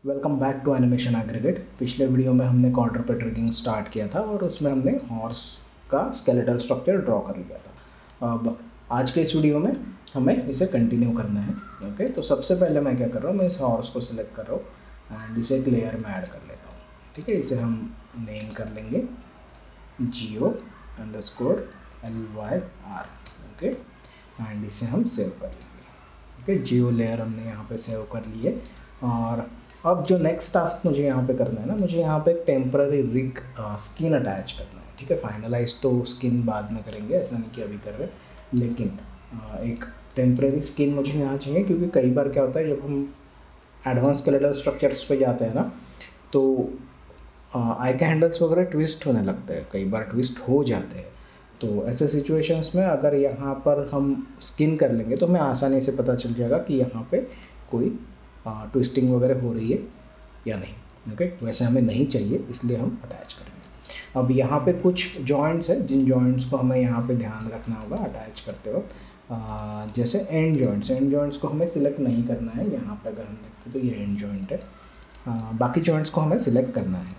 Welcome back to animation aggregate. पिछले video में हमने क्वाड्रपेड पे ट्रिगिंग स्टार्ट किया था और उसमें हमने हॉर्स का स्केलेटल स्ट्रक्चर ड्रॉ कर लिया था। अब आज के इस वीडियो में हमें इसे कंटिन्यू करना है। ओके, तो सबसे पहले मैं क्या कर रहा हूँ, मैं इस हॉर्स को सिलेक्ट कर रहा हूँ एंड इसे एक लेयर में ऐड कर लेता हूँ। ठीक है, इसे हम नेम कर लेंगे GO_LYR। ओके, एंड इसे हम सेव कर लेंगे। ओके, जियो लेयर हमने यहाँ पे सेव कर लिए। और अब जो नेक्स्ट टास्क मुझे यहाँ पे करना है ना, मुझे यहाँ पे एक टेम्पररी रिग स्किन अटैच करना है। ठीक है, फाइनलाइज तो स्किन बाद में करेंगे, ऐसा नहीं कि अभी कर रहे, लेकिन एक टेम्पररी स्किन मुझे यहाँ चाहिए, क्योंकि कई बार क्या होता है जब हम एडवांस स्केलेटल स्ट्रक्चर्स पे जाते हैं ना, तो आई के हैंडल्स वगैरह ट्विस्ट होने लगते हैं, कई बार ट्विस्ट हो जाते हैं। तो ऐसे सिचुएशंस में अगर यहाँ पर हम स्किन कर लेंगे तो हमें आसानी से पता चल जाएगा कि यहाँ पे कोई ट्विस्टिंग वगैरह हो रही है या नहीं। ओके, वैसे हमें नहीं चाहिए, इसलिए हम अटैच करेंगे। अब यहाँ पे कुछ जॉइंट्स हैं जिन जॉइंट्स को हमें यहाँ पे ध्यान रखना होगा अटैच करते वक्त। जैसे एंड जॉइंट्स को हमें सिलेक्ट नहीं करना है। यहाँ पे अगर हम देखते तो ये एंड जॉइंट है। बाकी जॉइंट्स को हमें सिलेक्ट करना है।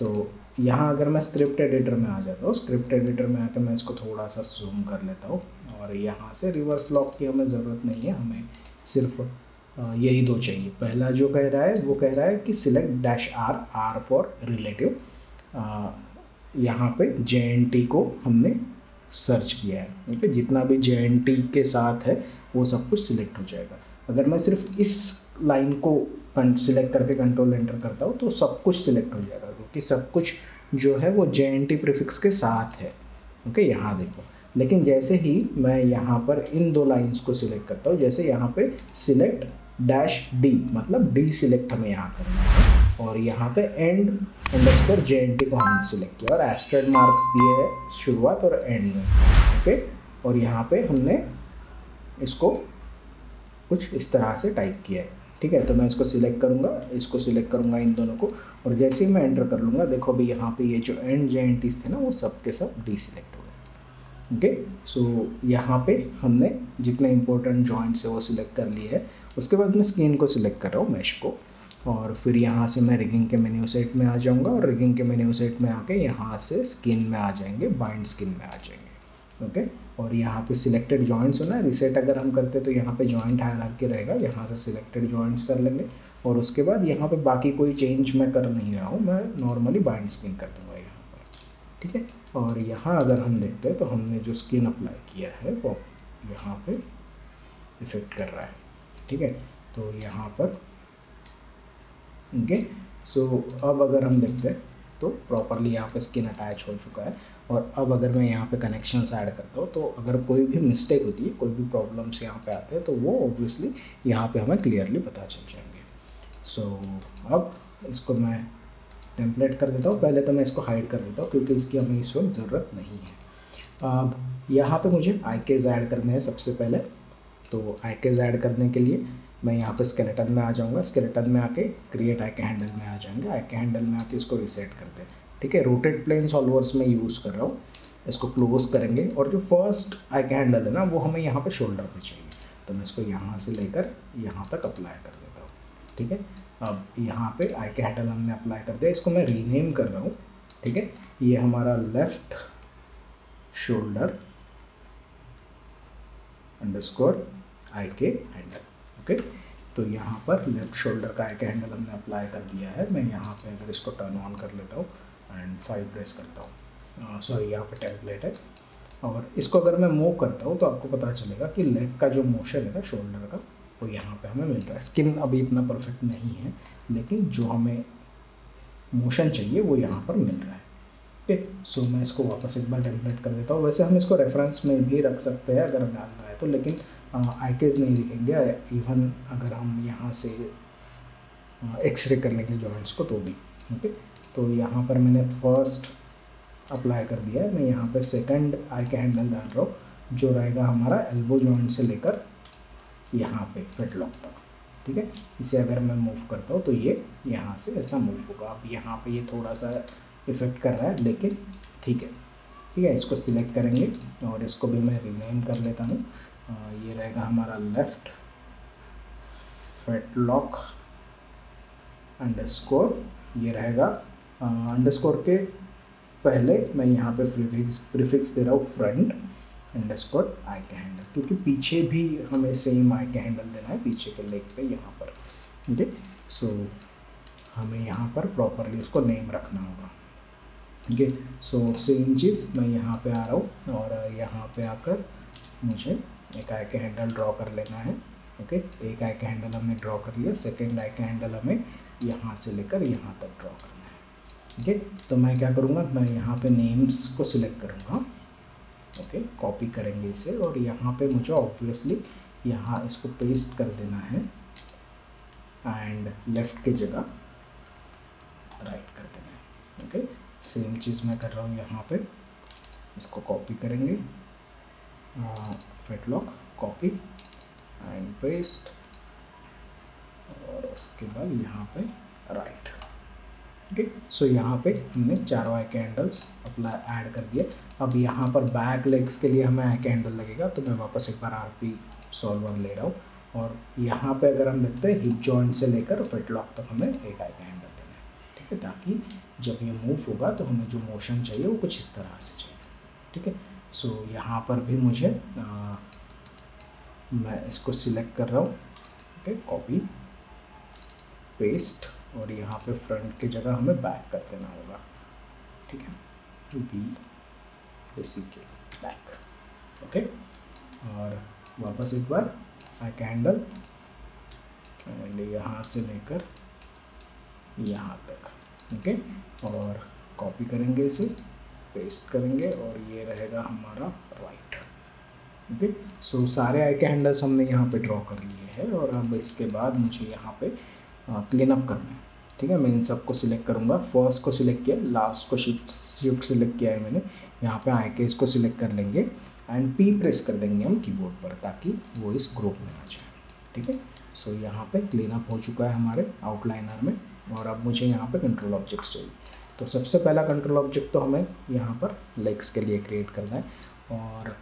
तो यहाँ अगर मैं स्क्रिप्ट एडिटर में आ जाता हूँ, स्क्रिप्ट एडिटर में आकर मैं इसको थोड़ा सा जूम कर लेता हूँ, और यहाँ से रिवर्स लॉक की हमें ज़रूरत नहीं है, हमें सिर्फ यही दो चाहिए। पहला जो कह रहा है वो कह रहा है कि सिलेक्ट -R फॉर रिलेटिव। यहाँ पे JNT को हमने सर्च किया है। ठीक है, जितना भी JNT के साथ है वो सब कुछ सिलेक्ट हो जाएगा। अगर मैं सिर्फ इस लाइन को सिलेक्ट करके कंट्रोल एंटर करता हूँ तो सब कुछ सिलेक्ट हो जाएगा, क्योंकि सब कुछ जो है वो JNT प्रीफिक्स के साथ है। ओके, यहाँ देखो, लेकिन जैसे ही मैं यहाँ पर इन दो लाइंस को सिलेक्ट करता हूँ, जैसे यहाँ पे सिलेक्ट -D, मतलब D सिलेक्ट हमें यहाँ करना है, और यहाँ पे एंड अंडरस्कोर JNT को हमने सिलेक्ट किया और एस्टेरिस्क मार्क्स दिए हैं शुरुआत और एंड में। ओके, और यहाँ पे हमने इसको कुछ इस तरह से टाइप किया है। ठीक है, तो मैं इसको सिलेक्ट करूँगा इन दोनों को, और जैसे ही मैं एंटर कर लूँगा, देखो अभी यहाँ पे ये जो एंड JNTs थे ना वो सब के सब डीसिलेक्ट हो गए। ओके, सो यहाँ पे हमने जितने इंपॉर्टेंट जॉइंट्स है वो सिलेक्ट कर लिए है। उसके बाद मैं स्किन को सिलेक्ट कर रहा हूँ, मैश को, और फिर यहाँ से मैं रिगिंग के मेन्यू सेट में आ जाऊँगा, और रिगिंग के मेन्यू सेट में आके यहाँ से स्किन में आ जाएंगे, बाइंड स्किन में आ जाएंगे। ओके, और यहाँ पे सिलेक्टेड जॉइंट्स होना है, रिसेट अगर हम करते तो यहाँ पे जॉइंट हायरार्की रहेगा, यहाँ से सिलेक्टेड जॉइंट्स कर लेंगे, और उसके बाद यहाँ पे बाकी कोई चेंज मैं कर नहीं रहा हूँ, मैं नॉर्मली बाइंड स्किन कर दूँगा यहाँ पर। ठीक है, और यहाँ अगर हम देखते हैं तो हमने जो स्किन अप्लाई किया है वो यहाँ पे इफेक्ट कर रहा है। ठीक है, तो यहाँ पर ओके, सो अब अगर हम देखते हैं तो प्रॉपरली यहाँ पे स्किन अटैच हो चुका है। और अब अगर मैं यहाँ पे कनेक्शंस ऐड करता हूँ तो अगर कोई भी मिस्टेक होती है, कोई भी प्रॉब्लम्स यहाँ पे आते हैं, तो वो ऑब्वियसली यहाँ पे हमें क्लियरली पता चल जाएंगे। सो अब इसको मैं टेम्पलेट कर देता हूँ। पहले तो मैं इसको हाइड कर देता हूँ क्योंकि इसकी हमें इस वक्त ज़रूरत नहीं है। अब यहाँ पे मुझे आईकेज ऐड करने हैं सबसे पहले। तो आईकेज ऐड करने के लिए मैं यहाँ पे स्केलेटन में आ जाऊँगा, स्केलेटन में आके क्रिएट आई के हैंडल में आ जाएंगे, आई के हैंडल में आके इसको रिसेट करते हैं। ठीक है, रोटेट प्लेन सॉल्वर्स में यूज़ कर रहा हूँ, इसको क्लोज करेंगे, और जो फर्स्ट आई के हैंडल है ना वो हमें यहाँ पे शोल्डर पे चाहिए, तो मैं इसको यहाँ से लेकर यहाँ तक अप्लाई कर देता हूँ। ठीक है, अब यहाँ पे आई के हैंडल हमने अप्लाई कर दिया, इसको मैं रीनेम कर रहा हूँ। ठीक है, ये हमारा लेफ्ट शोल्डर अंडरस्कोर आई के हैंडल। ओके, तो यहाँ पर लेफ्ट शोल्डर का आई के हैंडल हमने अप्लाई कर दिया है। मैं यहाँ पे अगर इसको टर्न ऑन कर लेता हूँ एंड 5 प्रेस करता हूँ, सॉरी यहाँ पे टेम्पलेट है, और इसको अगर मैं मूव करता हूँ तो आपको पता चलेगा कि लेग का जो मोशन है ना शोल्डर का, वो यहाँ पे हमें मिल रहा है। स्किन अभी इतना परफेक्ट नहीं है, लेकिन जो हमें मोशन चाहिए वो यहाँ पर मिल रहा है। ठीक, सो मैं इसको वापस एक बार टेम्पलेट कर देता हूँ। वैसे हम इसको रेफरेंस में भी रख सकते हैं अगर डालना है तो, लेकिन आईकेज नहीं दिखेंगे। इवन अगर हम यहाँ से एक्सरे कर लेंगे जॉइंट्स को तो भी। ओके, तो यहाँ पर मैंने फर्स्ट अप्लाई कर दिया है, मैं यहाँ पर सेकंड आई के हैंडल डाल रहा हूँ, जो रहेगा हमारा एल्बो जॉइंट से लेकर यहाँ पे फिट लॉक तक। ठीक है, इसे अगर मैं मूव करता हूँ तो ये यहाँ से ऐसा मूव होगा। अब यहाँ पे ये थोड़ा सा इफेक्ट कर रहा है, लेकिन ठीक है। ठीक है, इसको सिलेक्ट करेंगे और इसको भी मैं रीनेम कर लेता हूँ। ये रहेगा हमारा लेफ्ट फिट लॉक अंडरस्कोर, ये रहेगा अंडरस्कोर के पहले मैं यहाँ पे प्रीफिक्स दे रहा हूँ फ्रंट अंडरस्कोर आई के हैंडल, क्योंकि पीछे भी हमें सेम आई के हैंडल देना है, पीछे के लेग पे यहाँ पर। ओके, सो हमें यहाँ पर प्रॉपरली उसको नेम रखना होगा। ओके, सो सेम चीज़ मैं यहाँ पे आ रहा हूँ और यहाँ पे आकर मुझे एक आई के हैंडल ड्रॉ कर लेना है। ओके, एक आई का हैंडल हमने ड्रॉ कर लिया, सेकेंड आई का हैंडल हमें यहाँ से लेकर यहाँ तक ड्रॉ करना है। ओके, तो मैं क्या करूँगा, मैं यहाँ पे नेम्स को सिलेक्ट करूँगा। ओके, कॉपी करेंगे इसे और यहाँ पे मुझे ऑब्वियसली यहाँ इसको पेस्ट कर देना है एंड लेफ़्ट की जगह राइट कर देना है। ओके, सेम चीज़ मैं कर रहा हूँ यहाँ पे, इसको कॉपी करेंगे, फेटलॉक कॉपी एंड पेस्ट, और उसके बाद यहाँ पे राइट। ओके, सो यहाँ पे हमने चारों आई के हैंडल्स अप्लाई ऐड कर दिए। अब यहाँ पर बैक लेग्स के लिए हमें आई के हैंडल लगेगा, तो मैं वापस एक बार आरपी सॉल्वर ले रहा हूँ और यहाँ पे अगर हम देखते हैं हिप जॉइंट से लेकर फेटलॉक तक हमें एक आई का हैंडल देना है। ठीक है, ताकि जब ये मूव होगा तो हमें जो मोशन चाहिए वो कुछ इस तरह से चाहिए। ठीक है, सो यहाँ पर भी मुझे मैं इसको सिलेक्ट कर रहा हूँ। ओके, कॉपी पेस्ट, और यहाँ पे फ्रंट की जगह हमें बैक कर देना होगा। ठीक है, सी के बैक। ओके, और वापस एक बार आई का हैंडल एंड यहाँ से लेकर यहाँ तक। ओके, और कॉपी करेंगे इसे, पेस्ट करेंगे और ये रहेगा हमारा राइट। ओके, सो सारे आई के हैंडल्स हमने यहाँ पे ड्रॉ कर लिए हैं और अब इसके बाद मुझे यहाँ पे क्लीन अप करना है। ठीक है, मैं इन सब को सिलेक्ट करूँगा, फर्स्ट को सिलेक्ट किया, लास्ट को शिफ्ट सिलेक्ट किया है मैंने। यहाँ पे आई के इसको सिलेक्ट कर लेंगे एंड पी प्रेस कर देंगे हम कीबोर्ड पर, ताकि वो इस ग्रुप में आ जाए। ठीक है, सो यहाँ पे क्लीन अप हो चुका है हमारे आउटलाइनर में, और अब मुझे यहाँ पे कंट्रोल ऑब्जेक्ट्स चाहिए। तो सबसे पहला कंट्रोल ऑब्जेक्ट तो हमें यहाँ पर लेग्स के लिए क्रिएट करना है, और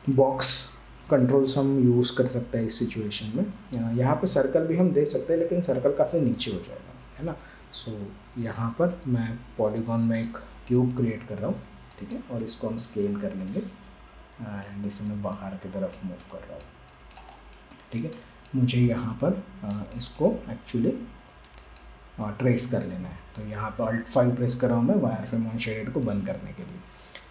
बॉक्स कंट्रोल्स हम यूज़ कर सकते हैं इस सिचुएशन में। यहाँ पे सर्कल भी हम दे सकते हैं, लेकिन सर्कल काफ़ी नीचे हो जाएगा, है ना। सो यहाँ पर मैं पॉलीगॉन में एक क्यूब क्रिएट कर रहा हूँ। ठीक है, और इसको हम स्केल कर लेंगे एंड इसे मैं बाहर की तरफ मूव कर रहा हूँ। ठीक है, मुझे यहाँ पर इसको एक्चुअली ट्रेस कर लेना है, तो यहाँ पर Alt+5 प्रेस कर रहा हूँ मैं वायरफ्रेम ऑन शेडेड को बंद करने के लिए।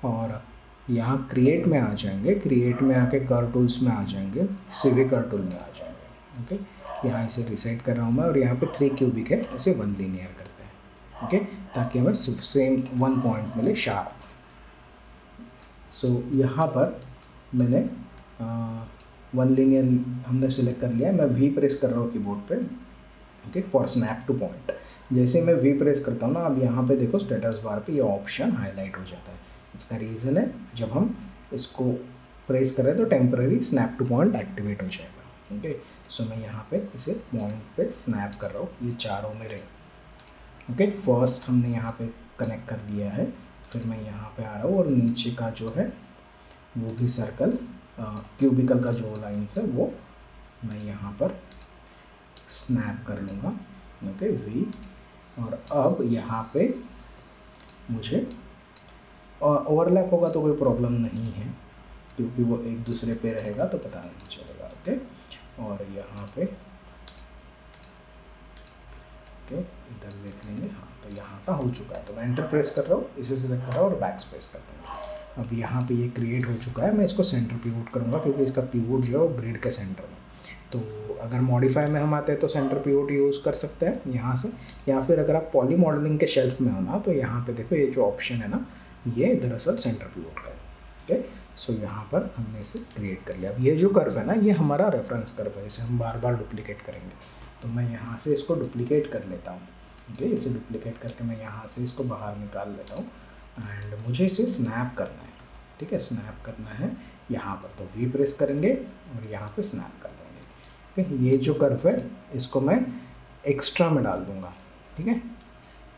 और यहाँ क्रिएट में आ जाएंगे, क्रिएट में आके कर्व टूल्स में आ जाएंगे, सिवी कर्व टूल में आ जाएंगे। ओके, यहाँ इसे रिसेट कर रहा हूँ मैं, और यहाँ पे 3 क्यूबिक है, इसे 1 लीनियर करते हैं। ओके, ताकि हमें सेम 1 पॉइंट मिले शार्प। सो यहाँ पर मैंने 1 लीनियर हमने सिलेक्ट कर लिया है, मैं वी प्रेस कर रहा हूँ कीबोर्ड पे। Okay, for snap two point, जैसे मैं वी प्रेस करता हूँ ना, अब यहाँ पे देखो स्टेटस बार पे ये ऑप्शन हाईलाइट हो जाता है। इसका रीज़न है, जब हम इसको प्रेस करें तो temporary snap two point activate हो जाएगा। ओके, सो मैं यहाँ पे इसे पॉइंट पे स्नैप कर रहा हूँ, ये चारों मेरे। ओके, फर्स्ट हमने यहाँ पे कनेक्ट कर लिया है, फिर मैं यहाँ पे आ रहा हूँ और नीचे का जो है वो भी सर्कल क्यूबिकल का जो लाइन्स है वो मैं यहाँ पर स्नैप कर लूँगा। ओके, वी, और अब यहाँ पे मुझे ओवरलैप होगा तो कोई प्रॉब्लम नहीं है, क्योंकि वो एक दूसरे पे रहेगा तो पता नहीं चलेगा। ओके, और यहाँ पे ओके इधर देख लेंगे। हाँ, तो यहाँ का हो चुका है, तो मैं एंटर प्रेस कर रहा हूँ, इसे सिलेक्ट कर रहा हूँ और बैक स्पेस कर रहा हूँ। अब यहाँ पे ये क्रिएट हो चुका है, मैं इसको सेंटर पिवोट करूँगा, क्योंकि इसका पिवोट जो है वो ग्रिड के सेंटर में। तो अगर मॉडिफाई में हम आते हैं तो सेंटर पिवोट यूज़ कर सकते हैं यहाँ से, या फिर अगर आप पॉली मॉडलिंग के शेल्फ में हो ना, तो यहाँ पे देखो ये जो ऑप्शन है ना, ये दरअसल सेंटर पिवोट का है। ओके, सो यहाँ पर हमने इसे क्रिएट कर लिया। अब ये जो कर्व है ना, ये हमारा रेफरेंस कर्व है, इसे हम बार बार डुप्लीकेट करेंगे, तो मैं यहाँ से इसको डुप्लीकेट कर लेता हूँ। ओके, इसे डुप्लीकेट करके मैं यहाँ से इसको बाहर निकाल लेता हूँ एंड मुझे इसे स्नैप करना है। ठीक है, स्नैप करना है यहाँ पर, तो वी प्रेस करेंगे और यहाँ पे स्नैप कर देंगे। ठीक है, ये जो कर्व है इसको मैं एक्स्ट्रा में डाल दूँगा। ठीक है,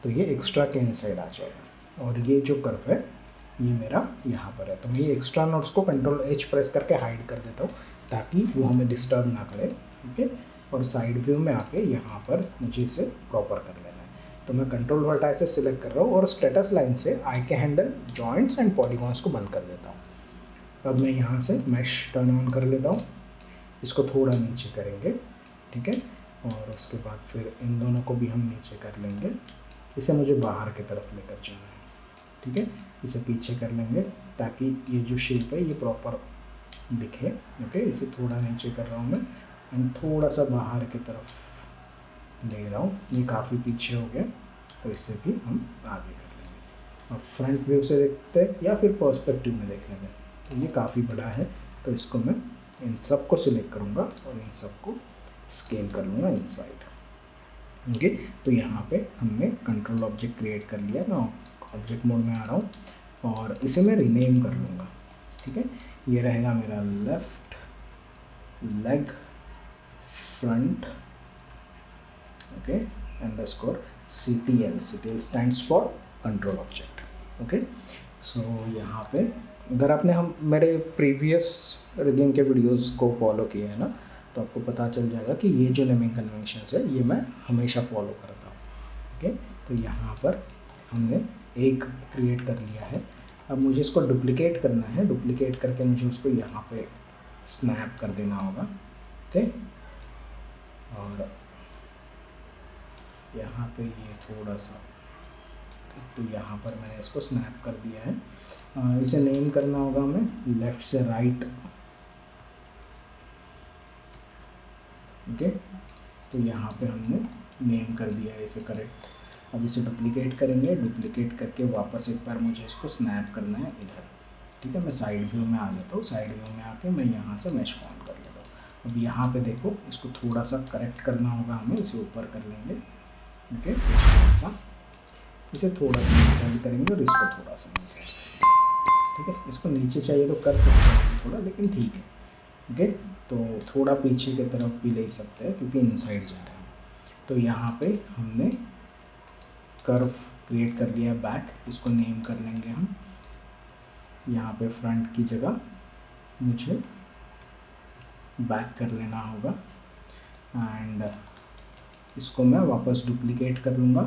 तो ये एक्स्ट्रा के इनसाइड आ जाएगा, और ये जो कर्व है ये मेरा यहाँ पर है, तो मैं ये एक्स्ट्रा नोट्स को Ctrl+H प्रेस करके हाइड कर देता हूँ, ताकि वो हमें डिस्टर्ब ना करे। ओके, और साइड व्यू में आके यहाँ पर मुझे इसे प्रॉपर कर लेना है। तो मैं कंट्रोल वर्टाइसेस सिलेक्ट कर रहा हूँ और स्टेटस लाइन से आई के हैंडल, जॉइंट्स एंड पॉलीगॉन्स को बंद कर देता हूँ। अब मैं यहाँ से मैश टर्न ऑन कर लेता हूँ, इसको थोड़ा नीचे करेंगे, ठीक है, और उसके बाद फिर इन दोनों को भी हम नीचे कर लेंगे। इसे मुझे बाहर की तरफ लेकर जाना है, ठीक है, इसे पीछे कर लेंगे ताकि ये जो शेप है ये प्रॉपर दिखे। ओके, इसे थोड़ा नीचे कर रहा हूँ मैं एंड थोड़ा सा बाहर की तरफ ले रहा हूँ। ये काफ़ी पीछे हो गया, तो इससे भी हम आगे कर लेंगे। अब फ्रंट व्यू से देखते हैं या फिर पर्सपेक्टिव में देख लेंगे। तो ये काफ़ी बड़ा है, तो इसको मैं इन सब को सिलेक्ट करूँगा और इन सब को स्केल कर लूँगा इनसाइड। ओके, तो यहाँ पे हमने कंट्रोल ऑब्जेक्ट क्रिएट कर लिया। मैं ऑब्जेक्ट मोड में आ रहा हूँ और इसे मैं रीनेम कर लूँगा, ठीक है। ये रहेगा मेरा left leg front, okay, underscore CTL। CTL stands for control object. Okay, so यहाँ पे अगर आपने हम मेरे प्रीवियस रिगिंग के वीडियोस को फॉलो किए हैं ना, तो आपको पता चल जाएगा कि ये जो नेमिंग कन्वेंशंस है ये मैं हमेशा फॉलो करता हूँ। ओके, तो यहाँ पर हमने एक क्रिएट कर लिया है। अब मुझे इसको डुप्लिकेट करना है। डुप्लिकेट करके मुझे उसको यहाँ पे स्नैप कर देना होगा। ओके, और यहाँ पे ये थोड़ा सा, तो यहाँ पर मैंने इसको स्नैप कर दिया है। इसे नेम करना होगा हमें लेफ़्ट से राइट। ओके, तो यहाँ पे हमने नेम कर दिया है इसे करेक्ट। अब इसे डुप्लिकेट करेंगे। डुप्लिकेट करके वापस एक बार मुझे इसको स्नैप करना है इधर, ठीक है। मैं साइड व्यू में आ जाता हूँ। साइड व्यू में आके मैं यहाँ से मैश ऑन कर लेता हूँ। अब यहाँ पे देखो, इसको थोड़ा सा करेक्ट करना होगा हमें। इसे ऊपर कर लेंगे, ओके, ऐसा। इसे थोड़ा सा इंसर्ट करेंगे और इसको थोड़ा सा इंसर्ट, ठीक है। इसको नीचे चाहिए तो कर सकते हैं थोड़ा, लेकिन ठीक है। ओके, तो थोड़ा पीछे की तरफ भी ले सकते हैं क्योंकि इनसाइड जा रहे हैं। तो यहाँ पे हमने कर्व क्रिएट कर लिया बैक। इसको नेम कर लेंगे हम। यहाँ पे फ्रंट की जगह मुझे बैक कर लेना होगा एंड इसको मैं वापस डुप्लीकेट कर लूँगा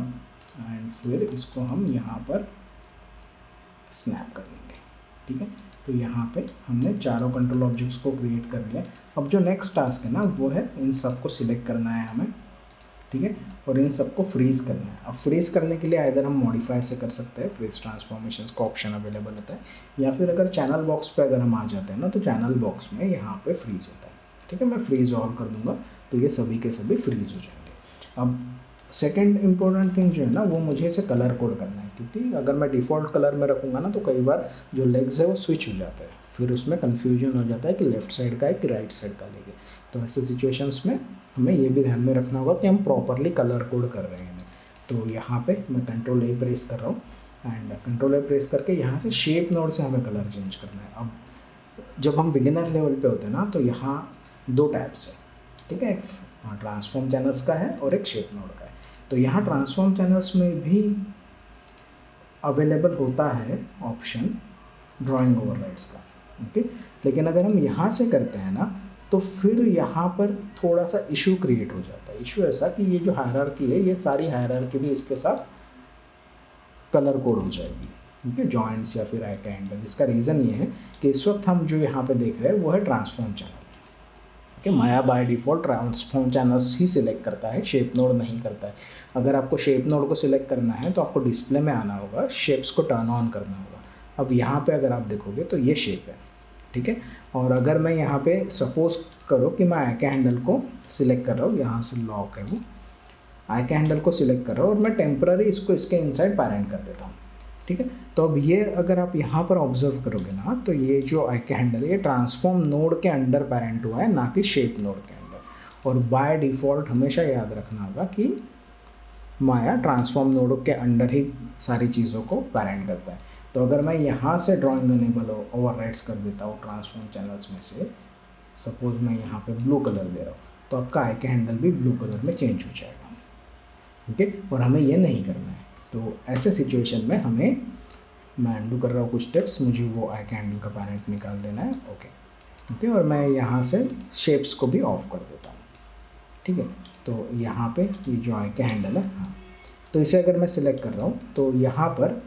एंड फिर इसको हम यहाँ पर स्नैप कर लेंगे, ठीक है। तो यहाँ पे हमने चारों कंट्रोल ऑब्जेक्ट्स को क्रिएट कर लिया। अब जो नेक्स्ट टास्क है ना, वो है इन सब को सिलेक्ट करना है हमें, ठीक है, और इन सबको फ्रीज़ करना है। अब फ्रीज़ करने के लिए आइदर हम मॉडिफाई से कर सकते हैं, फ्रीज ट्रांसफॉर्मेशंस का ऑप्शन अवेलेबल होता है, या फिर अगर चैनल बॉक्स पे अगर हम आ जाते हैं ना, तो चैनल बॉक्स में यहाँ पे फ्रीज़ होता है, ठीक है। मैं फ्रीज़ ऑल कर दूँगा तो ये सभी के सभी फ्रीज़ हो जाएंगे। अब सेकेंड इम्पोर्टेंट थिंग जो है ना, वो मुझे इसे कलर कोड करना है, क्योंकि अगर मैं डिफ़ॉल्ट कलर में रखूँगा ना, तो कई बार जो लेग्स है वो स्विच हो जाता है, फिर उसमें कन्फ्यूजन हो जाता है कि लेफ़्ट साइड का है कि राइट साइड का लेंगे। तो ऐसे सिचुएशंस में हमें ये भी ध्यान में रखना होगा कि हम प्रॉपरली कलर कोड कर रहे हैं। तो यहाँ पे मैं कंट्रोल A प्रेस कर रहा हूँ एंड कंट्रोल A प्रेस करके यहाँ से शेप नोड से हमें कलर चेंज करना है। अब जब हम बिगिनर लेवल पे होते हैं ना, तो यहाँ दो टैब्स है, ठीक है, एक ट्रांसफॉर्म चैनल्स का है और एक शेप नोड का है। तो यहाँ ट्रांसफॉर्म चैनल्स में भी अवेलेबल होता है ऑप्शन ड्राइंग ओवरराइड्स का, ओके। लेकिन अगर हम यहाँ से करते हैं ना, तो फिर यहाँ पर थोड़ा सा इशू क्रिएट हो जाता है। इशू ऐसा कि ये जो हायरार्की है, ये सारी हायरार्की भी इसके साथ कलर कोड हो जाएगी, ठीक है, जॉइंट्स या फिर आई का हैंडल। इसका रीज़न ये है कि इस वक्त हम जो यहाँ पे देख रहे हैं वो है ट्रांसफॉर्म चैनल, कि Maya by default transform channels ही सिलेक्ट करता है, शेप नोड नहीं करता है। अगर आपको शेप नोड को सिलेक्ट करना है तो आपको डिस्प्ले में आना होगा, शेप्स को टर्न ऑन करना होगा। अब यहाँ पे अगर आप देखोगे तो ये शेप है, ठीक है। और अगर मैं यहाँ पे सपोज करो कि मैं आई के हैंडल को सिलेक्ट कर रहा हूँ, यहाँ से लॉक है वो, आई के हैंडल को सिलेक्ट कर रहा हूँ और मैं टेम्पररी इसको इसके इनसाइड पैरेंट कर देता हूँ, ठीक है। तो अब ये अगर आप यहाँ पर ऑब्जर्व करोगे ना, तो ये जो आई के हैंडल है ये ट्रांसफॉर्म नोड के अंडर पैरेंट हुआ है, ना कि शेप नोड के अंडर। और बाय डिफ़ॉल्ट हमेशा याद रखना होगा कि माया ट्रांसफॉर्म नोड के अंडर ही सारी चीज़ों को पैरेंट करता है। तो अगर मैं यहाँ से ड्राइंग इनेबल ओवरराइड्स कर देता हूँ ट्रांसफॉर्म चैनल्स में से, सपोज मैं यहाँ पे ब्लू कलर दे रहा हूँ, तो आपका आई के हैंडल भी ब्लू कलर में चेंज हो जाएगा, ठीक है। और हमें ये नहीं करना है। तो ऐसे सिचुएशन में हमें, मैं अंडू कर रहा हूँ कुछ स्टेप्स, मुझे वो आई के हैंडल का पैरेंट निकाल देना है, ओके, और मैं यहाँ से शेप्स को भी ऑफ कर देता हूँ, ठीक है। तो यहाँ पे ये जो आई के हैंडल है, हाँ, तो इसे अगर मैं सिलेक्ट कर रहा हूँ तो यहाँ पर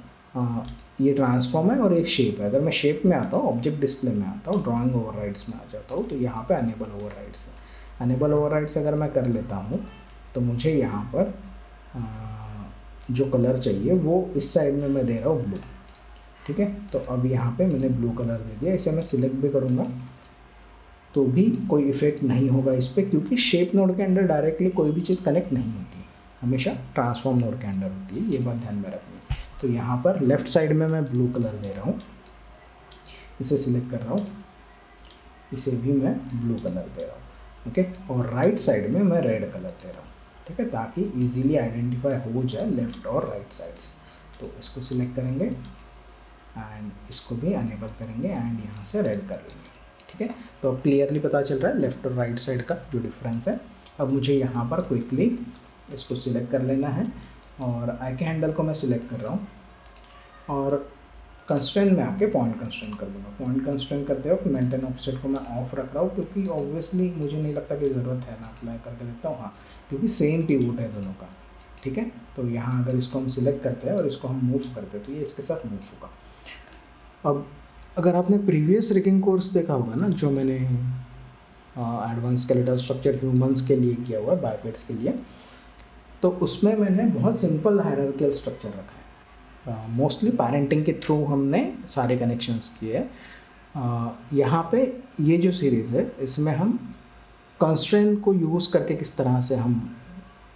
ये ट्रांसफॉर्म है और ये शेप है। अगर मैं शेप में आता हूँ, ऑब्जेक्ट डिस्प्ले में आता हूँ, ड्राइंग ओवरराइड्स में आ जाता हूँ, तो यहाँ पे अनेबल ओवरराइड्स है। अनेबल ओवरराइड्स अगर मैं कर लेता हूँ तो मुझे यहाँ पर जो कलर चाहिए वो इस साइड में मैं दे रहा हूँ ब्लू, ठीक है। तो अब यहाँ पे मैंने ब्लू कलर दे दिया। इसे मैं सिलेक्ट भी करूँगा तो भी कोई इफेक्ट नहीं होगा इस पर, क्योंकि शेप नोड के अंदर डायरेक्टली कोई भी चीज़ कनेक्ट नहीं होती, हमेशा ट्रांसफॉर्म नोड के अंदर होती है, ये बात ध्यान में रखनी है। तो यहाँ पर लेफ़्ट साइड में मैं ब्लू कलर दे रहा हूँ, इसे सिलेक्ट कर रहा हूँ, इसे भी मैं ब्लू कलर दे रहा हूँ, ओके। और राइट साइड में मैं रेड कलर दे रहा हूँ, ठीक है, ताकि इजीली आइडेंटिफाई हो जाए लेफ़्ट और राइट साइड्स। तो इसको सिलेक्ट करेंगे एंड इसको भी अनेबल करेंगे एंड यहाँ से रेड कर लेंगे, ठीक है। तो अब क्लियरली पता चल रहा है लेफ़्ट और राइट साइड का जो डिफरेंस है। अब मुझे यहाँ पर क्विकली इसको सिलेक्ट कर लेना है और आई के हैंडल को मैं सिलेक्ट कर रहा हूँ और कंस्ट्रेंट में आके पॉइंट कंस्ट्रेंट कर दूँगा। पॉइंट कंस्ट्रेंट करते वक्त मेंटेन ऑफसेट को मैं ऑफ रख रहा हूँ, क्योंकि ऑब्वियसली मुझे नहीं लगता कि ज़रूरत है। मैं अप्लाई करके देखता हूँ, हाँ, क्योंकि सेम पिवोट है दोनों का, ठीक है। तो यहाँ अगर इसको हम सिलेक्ट करते हैं और इसको हम मूव करते हैं तो ये इसके साथ मूव होगा। अब अगर आपने प्रीवियस रिगिंग कोर्स देखा होगा ना, जो मैंने एडवांस स्केलेटल स्ट्रक्चर ह्यूमंस के लिए किया हुआ है, बाइपेड्स के लिए, तो उसमें मैंने बहुत सिंपल हायरार्किकल स्ट्रक्चर रखा है। मोस्टली पेरेंटिंग के थ्रू हमने सारे कनेक्शंस किए हैं। यहाँ पे ये जो सीरीज़ है इसमें हम कंस्ट्रेंट को यूज़ करके किस तरह से हम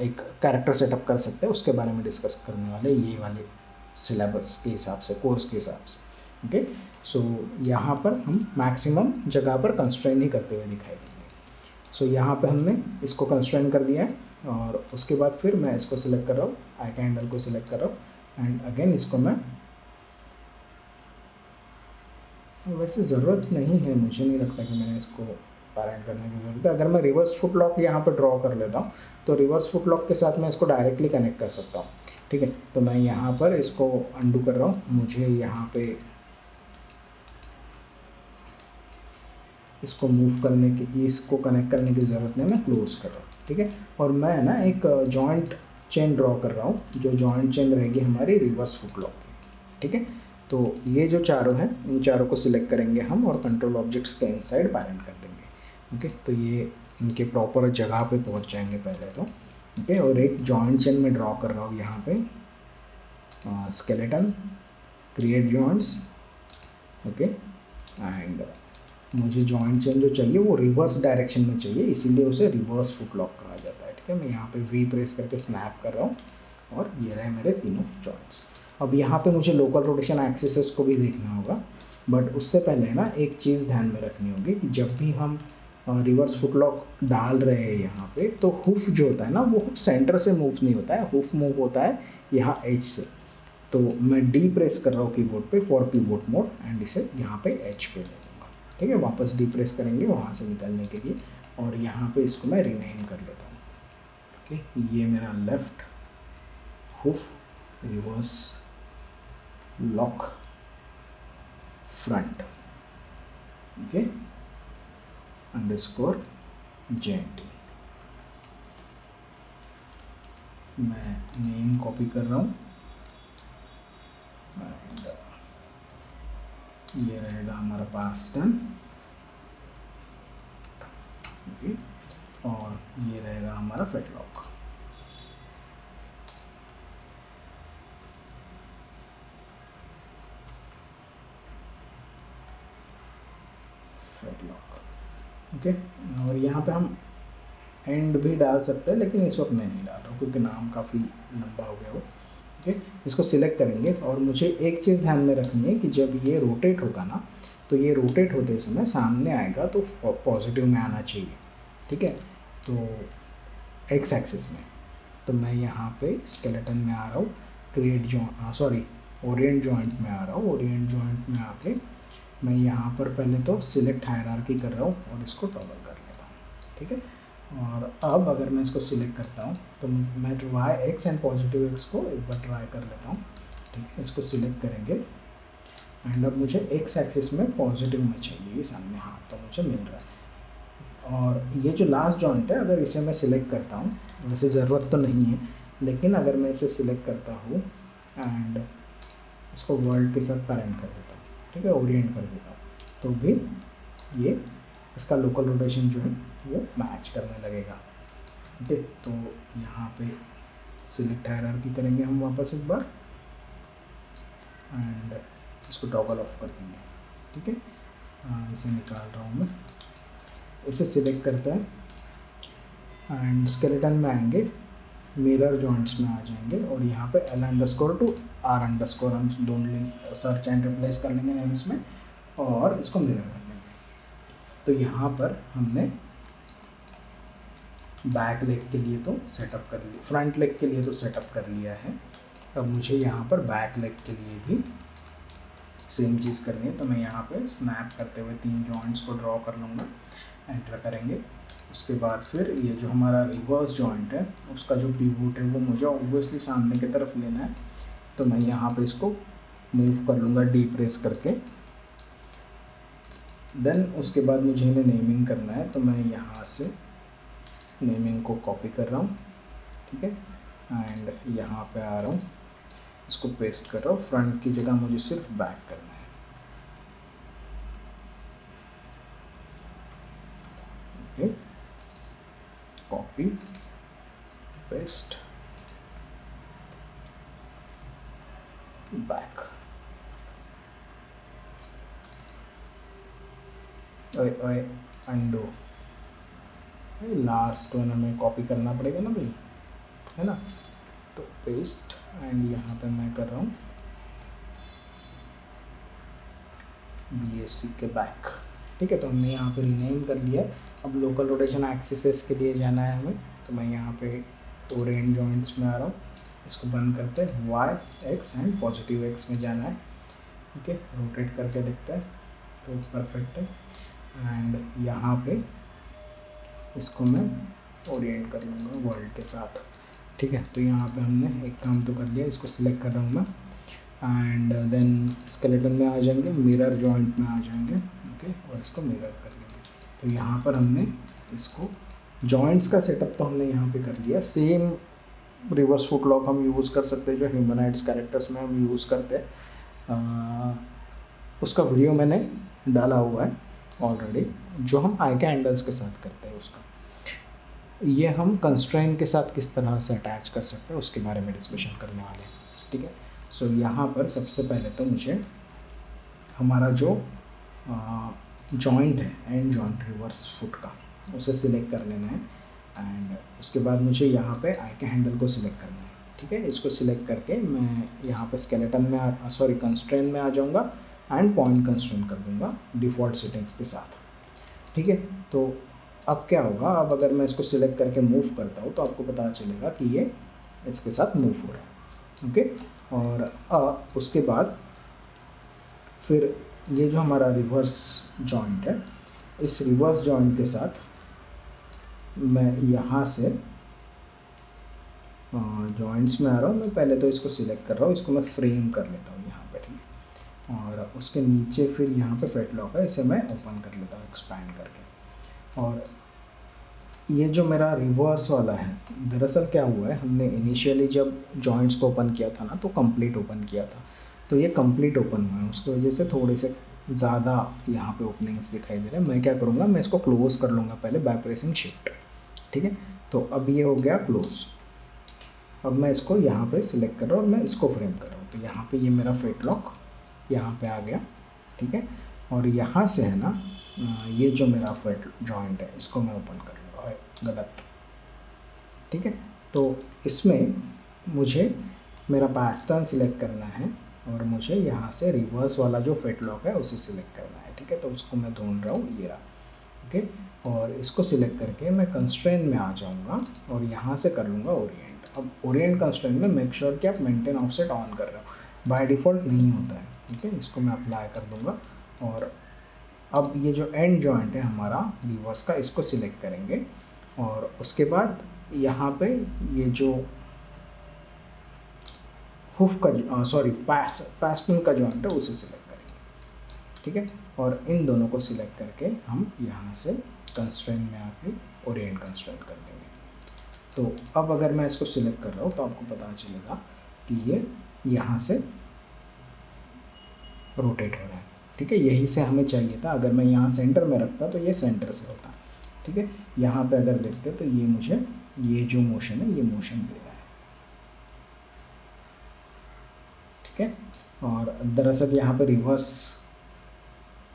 एक कैरेक्टर सेटअप कर सकते हैं उसके बारे में डिस्कस करने वाले, ये वाले सिलेबस के हिसाब से, कोर्स के हिसाब से, ओके। सो यहाँ पर हम मैक्सिमम जगह पर कंस्ट्रेंट ही करते हुए दिखाई देंगे। सो यहाँ पे हमने इसको कंस्ट्रेंट कर दिया है और उसके बाद फिर मैं इसको सिलेक्ट कर रहा हूँ, आई के हैंडल को सिलेक्ट कर रहा हूँ एंड अगेन इसको मैं, वैसे ज़रूरत नहीं है, मुझे नहीं लगता कि मैंने इसको पैरेंट करने की ज़रूरत है। अगर मैं रिवर्स फुट लॉक यहाँ पर ड्रॉ कर लेता हूँ तो रिवर्स फुट लॉक के साथ मैं इसको डायरेक्टली कनेक्ट कर सकता हूँ, ठीक है। तो मैं यहाँ पर इसको अंडू कर रहा हूँ, मुझे यहाँ पे इसको मूव करने की, इसको कनेक्ट करने की ज़रूरत नहीं, मैं क्लोज कर रहा हूँ, ठीक है। और मैं ना एक जॉइंट चेन ड्रॉ कर रहा हूँ, जो जॉइंट चेन रहेगी हमारी रिवर्स फुट लॉक की, ठीक है। तो ये जो चारों हैं, इन चारों को सिलेक्ट करेंगे हम और कंट्रोल ऑब्जेक्ट्स के इनसाइड पैरेंट कर देंगे, ओके। तो ये इनके प्रॉपर जगह पे पहुंच जाएंगे पहले तो, ओके। और एक जॉइंट चेन में ड्रॉ कर रहा हूँ यहाँ पे, skeleton, create joints, okay. And मुझे जॉइंट चेन जो चाहिए वो रिवर्स डायरेक्शन में चाहिए, इसीलिए उसे रिवर्स फुट लॉक कहा जाता है, ठीक है। मैं यहाँ पे वी प्रेस करके स्नैप कर रहा हूँ और ये रहे मेरे तीनों जॉइंट्स। अब यहाँ पे मुझे लोकल रोटेशन एक्सिस को भी देखना होगा, बट उससे पहले ना एक चीज़ ध्यान में रखनी होगी कि जब भी हम रिवर्स फुट लॉक डाल रहे हैं यहाँ पे, तो हुफ जो होता है ना, वो सेंटर से मूव नहीं होता है, हुफ मूव होता है यहाँ एज से। तो मैं डी प्रेस कर रहा हूँ कीबोर्ड पे फॉर पिवोट मोड एंड इसे यहाँ पे एच पे ले लूँगा, ठीक है। वापस डी प्रेस करेंगे वहाँ से निकलने के लिए और यहाँ पे इसको मैं रीनेम कर लेता हूँ, ओके। ये मेरा left HUF reverse lock front, okay, underscore JNT। मैं नेम कॉपी कर रहा हूँ एंड ये रहेगा हमारा पास टर्न, ओके। और ये रहेगा हमारा फेटलॉक, ओके। और यहाँ पे हम एंड भी डाल सकते हैं, लेकिन इस वक्त मैं नहीं डाल रहा हूँ क्योंकि नाम काफ़ी लंबा हो गया वो, ओके। इसको सिलेक्ट करेंगे और मुझे एक चीज़ ध्यान में रखनी है कि जब ये रोटेट होगा ना, तो ये रोटेट होते समय सामने आएगा तो पॉजिटिव में आना चाहिए, ठीक है। तो एक्स एक्सिस में, तो मैं यहाँ पे स्केलेटन में आ रहा हूँ, क्रिएट ओरिएंट जॉइंट में आ रहा हूँ, ओरिएंट जॉइंट में आके मैं यहाँ पर पहले तो सिलेक्ट हायरार्की कर रहा हूँ और इसको टॉगल कर लेता हूँ, ठीक है। और अब अगर मैं इसको सिलेक्ट करता हूँ तो मैं Y X and positive X को एक बार ट्राई कर लेता हूँ, ठीक है। इसको सिलेक्ट करेंगे एंड अब मुझे एक्स एक्सिस में पॉजिटिव में चाहिए ये सामने, हाँ, तो मुझे मिल रहा है। और ये जो लास्ट जॉइंट है, अगर इसे मैं सिलेक्ट करता हूँ, वैसे ज़रूरत तो नहीं है, लेकिन अगर मैं इसे सिलेक्ट करता हूँ एंड इसको वर्ल्ड के साथ पैरेंट कर देता हूँ, ठीक है, ओरिएंट कर देता हूँ, तो भी ये इसका लोकल रोटेशन जो है वो मैच करने लगेगा। ठीक है, तो यहाँ पे सिलेक्ट हायरार्की करेंगे हम वापस एक बार एंड इसको टॉगल ऑफ कर देंगे। ठीक है, इसे निकाल रहा हूँ मैं, इसे सिलेक्ट करता है एंड स्केलेटन में आएंगे, मिरर जॉइंट्स में आ जाएंगे और यहाँ पे L_ to R_ हम दोनों सर्च एंड रिप्लेस कर लेंगे नेम्स में और इसको मिरर कर लेंगे। तो यहाँ पर हमने बैक लेग के लिए तो सेटअप कर लिया, फ्रंट लेग के लिए तो सेटअप कर लिया है। अब मुझे यहाँ पर बैक लेग के लिए भी सेम चीज़ करनी है, तो मैं यहाँ पे स्नैप करते हुए 3 जॉइंट्स को ड्रॉ कर लूँगा, एंटर करेंगे। उसके बाद फिर ये जो हमारा रिवर्स जॉइंट है उसका जो पिवोट है वो मुझे ऑब्वियसली सामने की तरफ लेना है, तो मैं यहाँ पे इसको मूव कर लूँगा डी प्रेस करके। देन उसके बाद मुझे इन्हें नेमिंग करना है, तो मैं यहाँ से नेमिंग को कॉपी कर रहा हूँ। ठीक है, एंड यहाँ पे आ रहा हूँ, इसको पेस्ट कर रहा हूँ, फ्रंट की जगह मुझे सिर्फ बैक करना है। Okay, copy paste back. ओए अंडो, लास्ट वन हमें कॉपी करना पड़ेगा ना भाई, है ना। तो पेस्ट एंड यहाँ पे मैं कर रहा हूँ BSC के बैक। ठीक है, तो हमने यहाँ पे रीनेम कर लिया। अब लोकल रोटेशन एक्सिस के लिए जाना है हमें, तो मैं यहाँ पे ओरिएंट जॉइंट्स में आ रहा हूँ, इसको बंद करते हैं, Y, X and positive X में जाना है। ठीक है, रोटेट करके देखते हैं तो परफेक्ट है। एंड यहाँ पे इसको मैं ओरिएंट कर लूँगा वर्ल्ड के साथ। ठीक है, तो यहाँ पे हमने एक काम तो कर लिया, इसको सिलेक्ट कर रहा हूँ मैं एंड देन स्केलेटन में आ जाएंगे, मिरर जॉइंट में आ जाएंगे। ओके, और इसको मिरर कर लेंगे। तो यहाँ पर हमने इसको जॉइंट्स का सेटअप तो हमने यहाँ पे कर लिया। सेम रिवर्स फुट लॉक हम यूज़ कर सकते हैं जो ह्यूमनॉइड्स कैरेक्टर्स में हम यूज़ करते हैं, उसका वीडियो मैंने डाला हुआ है ऑलरेडी, जो हम आई के हैंडल्स के साथ करते हैं उसका। ये हम कंस्ट्रेंट के साथ किस तरह से अटैच कर सकते हैं उसके बारे में डिस्कशन करने वाले हैं। ठीक है, सो यहाँ पर सबसे पहले तो मुझे हमारा जो जॉइंट है, एंड जॉइंट रिवर्स फुट का, उसे सिलेक्ट कर लेना है एंड उसके बाद मुझे यहाँ पे आई के हैंडल को सिलेक्ट करना है। ठीक है, इसको सिलेक्ट करके मैं यहाँ पे स्केलेटन में कंस्ट्रेंट में आ जाऊँगा एंड पॉइंट कंस्ट्रेंट कर दूँगा डिफ़ॉल्ट सेटिंग्स के साथ। ठीक है, तो अब क्या होगा, अब अगर मैं इसको सिलेक्ट करके मूव करता हूँ तो आपको पता चलेगा कि ये इसके साथ मूव हो रहा है। ओके, और उसके बाद फिर ये जो हमारा रिवर्स जॉइंट है, इस रिवर्स जॉइंट के साथ मैं यहाँ से जॉइंट्स में आ रहा हूँ। मैं पहले तो इसको सिलेक्ट कर रहा हूँ, इसको मैं फ्रेम कर लेता हूँ यहाँ पे। ठीक है, और उसके नीचे फिर यहाँ पे फेट लॉक है, इसे मैं ओपन कर लेता हूँ एक्सपैंड करके। और ये जो मेरा रिवर्स वाला है, दरअसल क्या हुआ है, हमने इनिशियली जब जॉइंट्स को ओपन किया था ना तो कंप्लीट ओपन किया था, तो ये कंप्लीट ओपन हुआ है, उसकी वजह से थोड़े से ज़्यादा यहाँ पे ओपनिंग्स दिखाई दे रहे हैं। मैं क्या करूँगा, मैं इसको क्लोज़ कर लूँगा पहले बाय प्रेसिंग शिफ्ट। ठीक है, तो अब ये हो गया क्लोज। अब मैं इसको यहाँ पे सिलेक्ट कर रहा हूँ और मैं इसको फ्रेम कर रहा हूँ, तो यहाँ पे ये मेरा फेट लॉक यहाँ पे आ गया। ठीक है, और यहाँ से है ना ये जो मेरा फेट जॉइंट है इसको मैं ओपन कर लूँगा, गलत। ठीक है, तो इसमें मुझे मेरा पैटर्न सिलेक्ट करना है और मुझे यहाँ से रिवर्स वाला जो फेट लॉक है उसे सिलेक्ट करना है। ठीक है, तो उसको मैं ढूंढ रहा हूँ, ये रहा। ओके, और इसको सिलेक्ट करके मैं कंस्ट्रेंट में आ जाऊँगा और यहाँ से कर लूँगा ओरिएंट। अब ओरिएंट कंस्ट्रेंट में मेक श्योर कि आप मेंटेन ऑफसेट ऑन कर रहे हो, बाय डिफ़ॉल्ट नहीं होता है। ठीक है, इसको मैं अप्लाई कर दूँगा और अब ये जो एंड जॉइंट है हमारा रिवर्स का, इसको सिलेक्ट करेंगे और उसके बाद यहाँ पे ये जो हुफ का पास पिन का जॉइंट है उसे सिलेक्ट करेंगे। ठीक है। और इन दोनों को सिलेक्ट करके हम यहाँ से कंस्ट्रेंट में आके ओरिएंट कंस्ट्रेंट कर देंगे। तो अब अगर मैं इसको सिलेक्ट कर रहा हूँ तो आपको पता चलेगा कि ये यहाँ से रोटेट हो रहा है, ठीक है। यही से हमें चाहिए था। अगर मैं यहाँ सेंटर में रखता तो ये सेंटर से होता, ठीक है। यहाँ पे अगर देखते तो ये मुझे ये जो मोशन है ये मोशन दे रहा है, ठीक है। और दरअसल यहाँ पे रिवर्स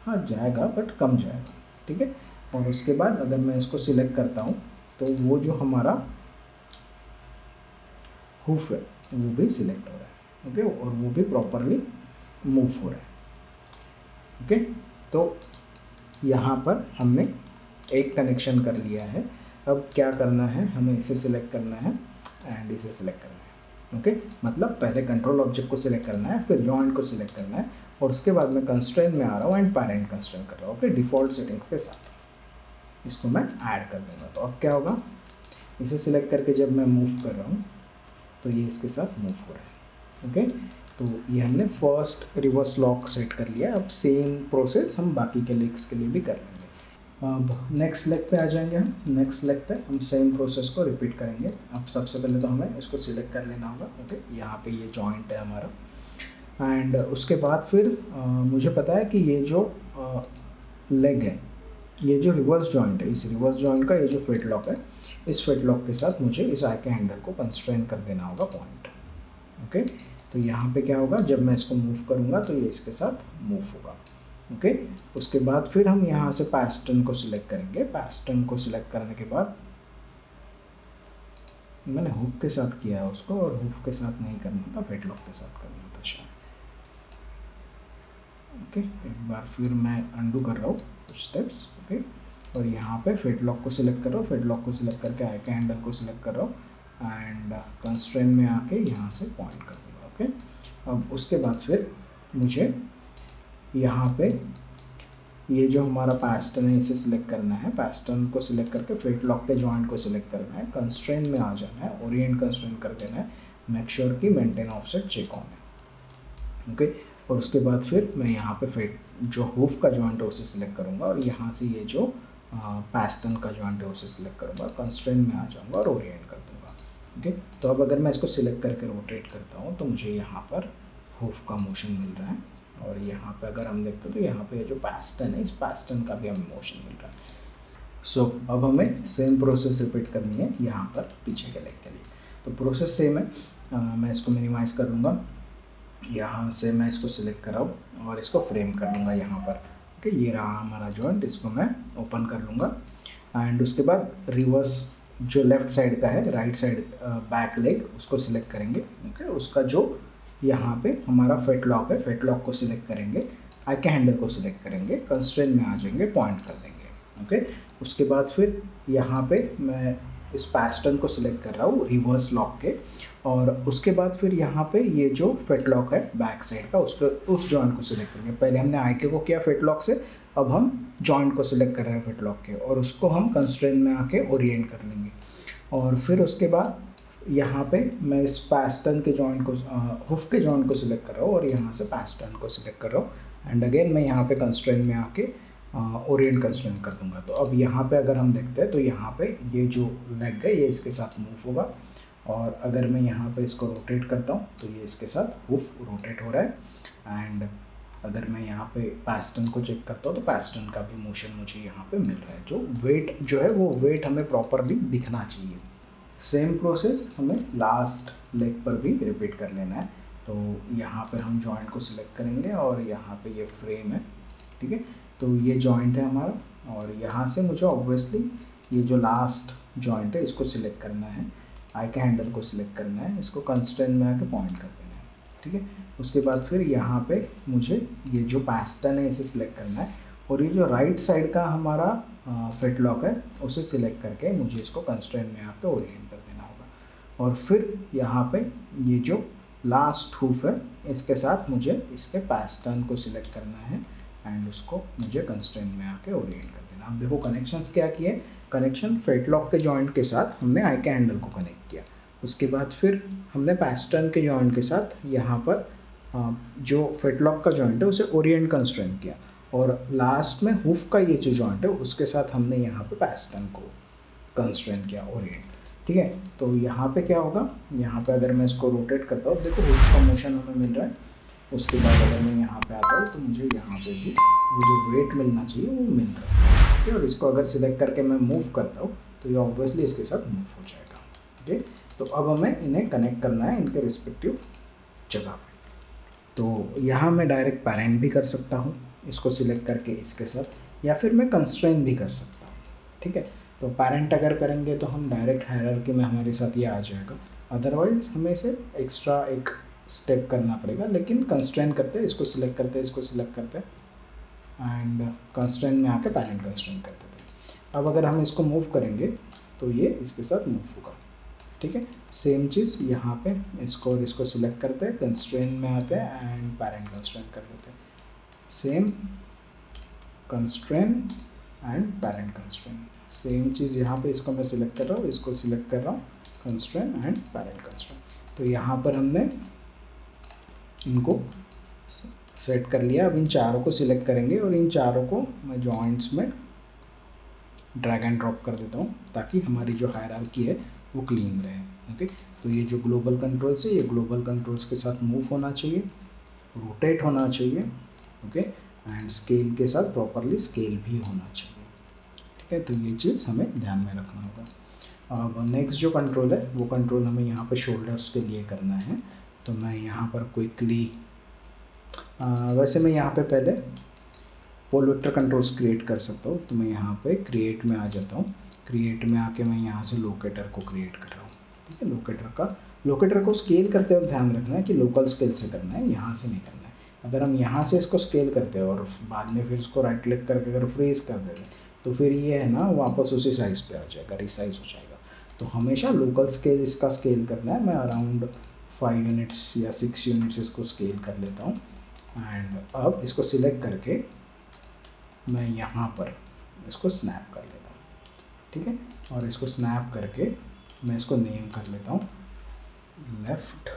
हाँ जाएगा बट कम जाएगा, ठीक है। और उसके बाद अगर मैं इसको सिलेक्ट करता हूँ तो वो जो हमारा हुफ है वो भी सिलेक्ट हो रहा है, ओके। और वो भी प्रॉपरली मूव हो रहा है, ओके। तो यहाँ पर हमने एक कनेक्शन कर लिया है। अब क्या करना है, हमें इसे सिलेक्ट करना है एंड इसे सिलेक्ट करना है, ओके। मतलब पहले कंट्रोल ऑब्जेक्ट को सिलेक्ट करना है, फिर जॉइंट को सिलेक्ट करना है, और उसके बाद मैं कंस्ट्रेंट में आ रहा हूँ एंड पेरेंट कंस्ट्रेंट कर रहा हूँ, ओके। डिफ़ॉल्ट सेटिंग्स के साथ इसको मैं ऐड कर दूँगा। तो अब क्या होगा, इसे सिलेक्ट करके जब मैं मूव कर रहा हूँ तो ये इसके साथ मूव हो रहा है, ओके। तो ये हमने फर्स्ट रिवर्स लॉक सेट कर लिया। अब सेम प्रोसेस हम बाकी के लेग्स के लिए भी कर लेंगे। अब नेक्स्ट लेग पे आ जाएंगे हम। नेक्स्ट लेग पे हम सेम प्रोसेस को रिपीट करेंगे। अब सबसे पहले तो हमें इसको सिलेक्ट कर लेना होगा, ओके। यहाँ पे ये जॉइंट है हमारा, एंड उसके बाद फिर मुझे पता है कि ये जो लेग है, ये जो रिवर्स जॉइंट है, इस रिवर्स जॉइंट का ये जो फिट लॉक है, इस फिट लॉक के साथ मुझे इस आई के हैंडल को कंस्ट्रेन कर देना होगा पॉइंट, ओके। तो यहाँ पे क्या होगा, जब मैं इसको मूव करूँगा तो ये इसके साथ मूव होगा, ओके। उसके बाद फिर हम यहाँ से पैस्टर्न को सिलेक्ट करेंगे। पैस्टर्न को सिलेक्ट करने के बाद मैंने हुक के साथ किया है उसको, और हुक के साथ नहीं करना था, फिट लॉक के साथ करना था शायद, ओके। एक बार फिर मैं अंडू कर रहा हूँ कुछ स्टेप्स, ओके। और यहाँ पे फिट लॉक को सिलेक्ट कर रहा हूँ, फिट लॉक को सिलेक्ट करके आई के हैंडल को सिलेक्ट कर रहा हूँ एंड कंस्ट्रेंट में आके यहाँ से पॉइंट कर दूँगा, ओके। अब उसके बाद फिर मुझे यहाँ पे ये जो हमारा पैस्टर्न है इसे सिलेक्ट करना है। पैस्टर्न को सिलेक्ट करके फिट लॉक के जॉइंट को सिलेक्ट करना है, कंस्ट्रेंट में आ जाना है, ओरिएंट कंस्ट्रेंट कर देना है, मेक श्योर कि मेंटेन ऑफसेट चेक ऑन है, ओके। और उसके बाद फिर मैं यहाँ पे फिट जो हुफ का जॉइंट है उसे सिलेक्ट करूँगा, और यहाँ से ये जो पैस्टर्न का जॉइंट है उसे सिलेक्ट करूँगा, कंस्ट्रेंट में आ जाऊँगा और ओरिएंट कर दूँगा, ओके। तो अब अगर मैं इसको सिलेक्ट करके रोटेट करता हूँ तो मुझे यहाँ पर हुफ का मोशन मिल रहा है, और यहाँ पे अगर हम देखते तो यहाँ पे जो पैस्टर्न है, इस पैस्टर्न का भी हमें मोशन मिल रहा है। सो अब हमें सेम प्रोसेस रिपीट करनी है यहाँ पर पीछे के लेग के लिए। तो प्रोसेस सेम है। मैं इसको मिनिमाइज़ कर लूँगा, यहाँ से मैं इसको सिलेक्ट कर रहा हूँ और इसको फ्रेम कर लूँगा यहाँ पर, ओके। ये रहा हमारा जॉइंट, इसको मैं ओपन कर लूँगा एंड उसके बाद रिवर्स जो लेफ़्ट साइड का है, राइट साइड बैक लेग, उसको सिलेक्ट करेंगे, ओके। उसका जो यहाँ पे हमारा फिट लॉक है, फिट लॉक को सिलेक्ट करेंगे, आई के हैंडल को सिलेक्ट करेंगे, कंस्ट्रेंट में आ जाएंगे, पॉइंट कर देंगे, ओके। उसके बाद फिर यहाँ पे मैं इस पैस्टर्न को सिलेक्ट कर रहा हूँ रिवर्स लॉक के, और उसके बाद फिर यहाँ पे ये जो फिट लॉक है बैक साइड का, उसको उस जॉइंट को सिलेक्ट करेंगे। पहले हमने आई के को किया फिट लॉक से, अब हम जॉइंट को सिलेक्ट कर रहे हैं फिट लॉक के, और उसको हम कंस्ट्रेंट में आके ओरिएंट कर लेंगे। और फिर उसके बाद यहाँ पे मैं इस पैस्टर्न के जॉइंट को हुफ के जॉइंट को सिलेक्ट कर रहा हूँ, और यहाँ से पैस्टर्न को सिलेक्ट कर रहा हूँ एंड अगेन मैं यहाँ पे कंस्ट्रेंट में आके ओरिएंट कंस्ट्रेंट कर दूंगा। तो अब यहाँ पे अगर हम देखते हैं तो यहाँ पे ये जो लेग है ये इसके साथ मूव होगा, और अगर मैं यहाँ पे इसको रोटेट करता हूँ तो ये इसके साथ हुफ रोटेट हो रहा है। एंड अगर मैं यहाँ पे पैस्टर्न को चेक करता हूँ तो पैस्टर्न का भी मोशन मुझे यहाँ पे मिल रहा है। जो वेट जो है वो वेट हमें प्रॉपरली दिखना चाहिए। सेम प्रोसेस हमें लास्ट लेग पर भी रिपीट कर लेना है। तो यहाँ पे हम जॉइंट को सिलेक्ट करेंगे और यहाँ पे ये फ्रेम है, ठीक है। तो ये जॉइंट है हमारा, और यहाँ से मुझे ऑब्वियसली ये जो लास्ट जॉइंट है इसको सिलेक्ट करना है, आई के हैंडल को सिलेक्ट करना है, इसको कंस्ट्रेंट में आके पॉइंट कर देना है, ठीक है। उसके बाद फिर यहाँ पे मुझे ये जो पैस्टर्न है इसे सिलेक्ट करना है, और ये जो राइट साइड का हमारा फिट लॉक है उसे सिलेक्ट करके मुझे इसको कंस्ट्रेंट में आके ओरिएंट कर देना होगा। और फिर यहाँ पे ये जो लास्ट हुफ है इसके साथ मुझे इसके पैस्टर्न को सिलेक्ट करना है एंड उसको मुझे कंस्ट्रेंट में आके ओरिएंट कर देना। अब देखो कनेक्शंस क्या किए, कनेक्शन फिट लॉक के जॉइंट के साथ हमने आई के हैंडल को कनेक्ट किया, उसके बाद फिर हमने पैस्टर्न के जॉइंट के साथ यहाँ पर जो फिट लॉक का जॉइंट है उसे ओरिएंट कंस्ट्रेंट किया, और लास्ट में हुफ का ये जो जॉइंट है उसके साथ हमने यहाँ पे पैस्टन को कंस्ट्रेन किया ओरिएंट, ठीक है। तो यहाँ पे क्या होगा, यहाँ पे अगर मैं इसको रोटेट करता हूँ, देखो हुफ का मोशन हमें मिल रहा है। उसके बाद अगर मैं यहाँ पे आता हूँ तो मुझे यहाँ पे भी वो जो वेट मिलना चाहिए वो मिल रहा है, ठीक है। और इसको अगर सिलेक्ट करके मैं मूव करता हूँ तो ये ऑब्वियसली इसके साथ मूव हो जाएगा, ठीक है। तो अब हमें इन्हें कनेक्ट करना है इनके रिस्पेक्टिव जगह पे। तो यहाँ मैं डायरेक्ट पैरेंट भी कर सकता हूँ इसको सिलेक्ट करके इसके साथ, या फिर मैं कंस्ट्रेन भी कर सकता हूँ, ठीक है। तो पैरेंट अगर करेंगे तो हम डायरेक्ट हायरार्की में हमारे साथ ये आ जाएगा, अदरवाइज हमें इसे एक्स्ट्रा एक स्टेप करना पड़ेगा। लेकिन कंस्ट्रेन करते हैं, इसको सिलेक्ट करते हैं, इसको सिलेक्ट करते हैं एंड कंस्ट्रेन में आके पैरेंट कंस्ट्रेन करते थे। अब अगर हम इसको मूव करेंगे तो ये इसके साथ मूव होगा, ठीक है। सेम चीज़ यहाँ पे इसको और इसको सिलेक्ट करते हैं, कंस्ट्रेन में आते हैं एंड पैरेंट कंस्ट्रेन कर देते हैं। Same constrain and parent constrain, same चीज़ यहाँ पे इसको मैं सिलेक्ट कर रहा हूँ, इसको सिलेक्ट कर रहा हूँ, कंस्ट्रेन एंड पैरेंट कंस्ट्रेन। तो यहाँ पर हमने इनको सेट कर लिया। अब इन चारों को सिलेक्ट करेंगे और इन चारों को मैं जॉइंट्स में ड्रैग एंड ड्रॉप कर देता हूँ ताकि हमारी जो हायरार्की है वो क्लीन रहे, ओके। तो ये जो ग्लोबल कंट्रोल्स है ये ग्लोबल कंट्रोल्स के साथ मूव होना चाहिए, रोटेट होना चाहिए, ओके, एंड स्केल के साथ प्रॉपरली स्केल भी होना चाहिए, ठीक है। तो ये चीज़ हमें ध्यान में रखना होगा। अब नेक्स्ट जो कंट्रोल है वो कंट्रोल हमें यहाँ पे शोल्डर्स के लिए करना है। तो मैं यहाँ पर क्विकली वैसे मैं यहाँ पे पहले पोल वेक्टर कंट्रोल्स क्रिएट कर सकता हूँ। तो मैं यहाँ पे क्रिएट में आ जाता हूँ, क्रिएट में आके मैं यहाँ से लोकेटर को क्रिएट कर रहा हूँ, ठीक है। लोकेटर को स्केल करते वक्त ध्यान रखना है कि लोकल स्केल से करना है, यहाँ से नहीं करना है। अगर हम यहाँ से इसको स्केल करते हैं और बाद में फिर इसको राइट क्लिक करके अगर फ्रीज कर देते हैं तो फिर ये है ना वापस उसी साइज़ पे आ जाएगा, रिसाइज हो जाएगा। तो हमेशा लोकल स्केल इसका स्केल करना है। मैं अराउंड 5 यूनिट्स या 6 यूनिट्स इसको स्केल कर लेता हूँ एंड अब इसको सिलेक्ट करके मैं यहाँ पर इसको स्नैप कर लेता हूँ, ठीक है। और इसको स्नैप करके मैं इसको नेम कर लेता हूँ लेफ्ट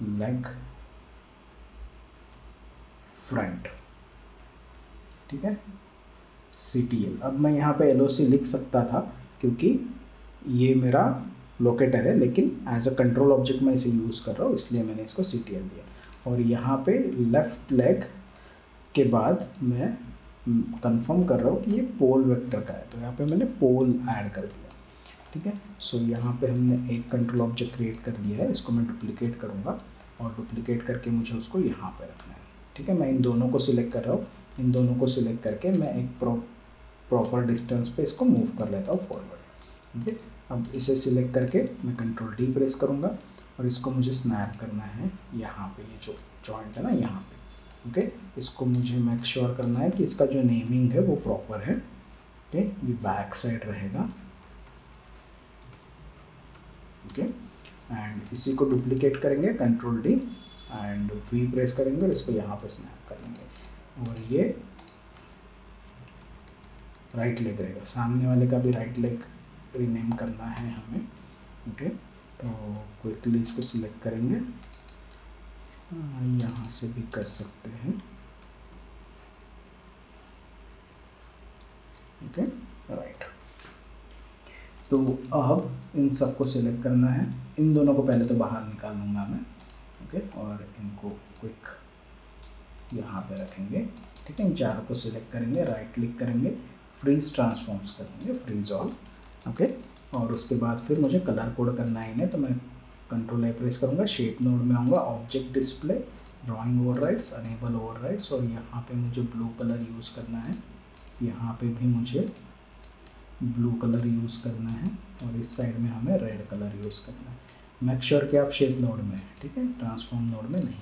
लेग फ्रंट, ठीक है, CTL। अब मैं यहाँ पे LOC लिख सकता था क्योंकि ये मेरा लोकेटर है, लेकिन एज अ कंट्रोल ऑब्जेक्ट मैं इसे यूज़ कर रहा हूँ इसलिए मैंने इसको CTL दिया। और यहाँ पे लेफ्ट लेग के बाद मैं कंफर्म कर रहा हूँ कि ये पोल वेक्टर का है, तो यहाँ पे मैंने पोल ऐड कर दिया, ठीक है। सो यहाँ पे हमने एक कंट्रोल ऑब्जेक्ट क्रिएट कर लिया है, इसको मैं डुप्लीकेट करूँगा और डुप्लीकेट करके मुझे उसको यहाँ पे रखना है, ठीक है। मैं इन दोनों को सिलेक्ट कर रहा हूँ, इन दोनों को सिलेक्ट करके मैं एक प्रॉपर डिस्टेंस पे इसको मूव कर लेता हूँ फॉरवर्ड, ठीक है। अब इसे सिलेक्ट करके मैं कंट्रोल D प्रेस करूँगा और इसको मुझे स्नैप करना है यहाँ पे, ये जो जॉइंट है ना यहाँ पे, ओके। इसको मुझे मेक श्योर करना है कि इसका जो नेमिंग है वो प्रॉपर है, ओके। ये बैक साइड रहेगा, ओके। एंड इसी को डुप्लीकेट करेंगे, control D and V press करेंगे और इसको यहाँ पे स्नैप करेंगे। और ये राइट लेग रहेगा, सामने वाले का भी राइट लेग रीनेम करना है हमें, ओके। तो क्विकली इसको सिलेक्ट करेंगे, यहाँ से भी कर सकते हैं, ओके, राइट। तो अब इन सबको सिलेक्ट करना है, इन दोनों को पहले तो बाहर निकाल लूँगा मैं, ओके। और इनको क्विक यहाँ पे रखेंगे, ठीक है। इन चारों को सिलेक्ट करेंगे, राइट क्लिक करेंगे, फ्रीज ट्रांसफॉर्म्स करेंगे, फ्रीज ऑल, ओके। और उसके बाद फिर मुझे कलर कोड करना है इन्हें, तो मैं कंट्रोल A प्रेस करूँगा, शेप मोड में आऊँगा, object display, drawing overrides, enable overrides, और यहाँ पे मुझे ब्लू कलर यूज़ करना है, यहाँ पे भी मुझे ब्लू कलर यूज़ करना है और इस साइड में हमें रेड कलर यूज़ करना है। मेक श्योर कि आप शेप नोड में है, ठीक है, ट्रांसफॉर्म नोड में नहीं,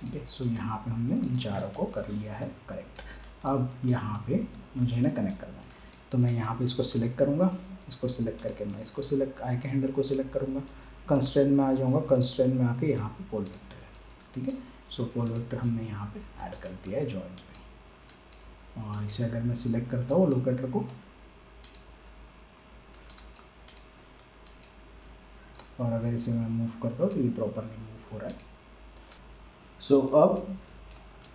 ठीक है। सो यहाँ पे हमने इन चारों को कर लिया है करेक्ट। अब यहाँ पे मुझे इन्हें कनेक्ट करना है, तो मैं यहाँ पे इसको सिलेक्ट करूँगा, इसको सिलेक्ट करके मैं इसको सिलेक्ट आई के हैंडल को सिलेक्ट करूँगा, कंस्ट्रेंट में आ जाऊँगा, कंस्ट्रेंट में आके यहाँ पे पोल वेक्टर है, ठीक है। सो पोल वेक्टर हमने यहाँ पे ऐड कर दिया है जॉइंट में। और इसे अगर मैं सिलेक्ट करता हूँ लोकेटर को और अगर इसे मैं मूव करता हूँ तो ये प्रॉपरली मूव हो रहा है। सो अब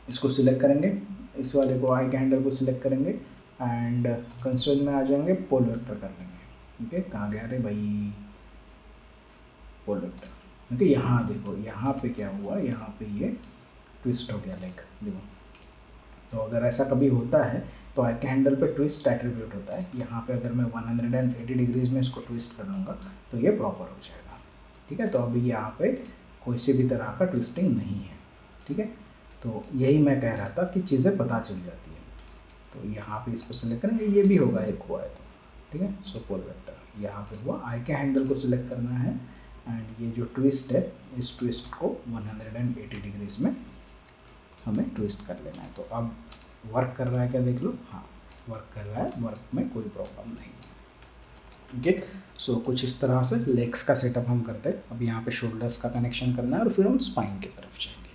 इसको सिलेक्ट करेंगे, इस वाले को आई के हैंडल को सिलेक्ट करेंगे एंड कंस्ट्रेंट में आ जाएंगे, पोल वेक्टर कर लेंगे। ठीक है, कहाँ गया रे भाई पोल वेक्टर। ठीक है, यहाँ देखो यहाँ पे क्या हुआ, यहाँ पे ये ट्विस्ट हो गया लाइक देखो। तो अगर ऐसा कभी होता है तो आई के हैंडल पे ट्विस्ट एट्रीब्यूट होता है, यहाँ पे अगर मैं 180 डिग्रीज में इसको ट्विस्ट कर दूँगा तो ये प्रॉपर हो जाएगा। ठीक है, तो अभी यहाँ पे कोई सी भी तरह का ट्विस्टिंग नहीं है। ठीक है, तो यही मैं कह रहा था कि चीज़ें पता चल जाती है। तो यहाँ पे इसको सिलेक्ट करेंगे, ये भी होगा एक हुआ है तो। ठीक है, सो पोल वेक्टर यहाँ पे हुआ, आई के हैंडल को सिलेक्ट करना है एंड ये जो ट्विस्ट है इस ट्विस्ट को 180 डिग्रीज में हमें ट्विस्ट कर लेना है। तो अब वर्क कर रहा है क्या देख लो, हाँ वर्क कर रहा है, वर्क में कोई प्रॉब्लम नहीं है। ठीक है, सो कुछ इस तरह से लेग्स का सेटअप हम करते हैं। अब यहाँ पे शोल्डर्स का कनेक्शन करना है और फिर हम स्पाइन की तरफ जाएंगे।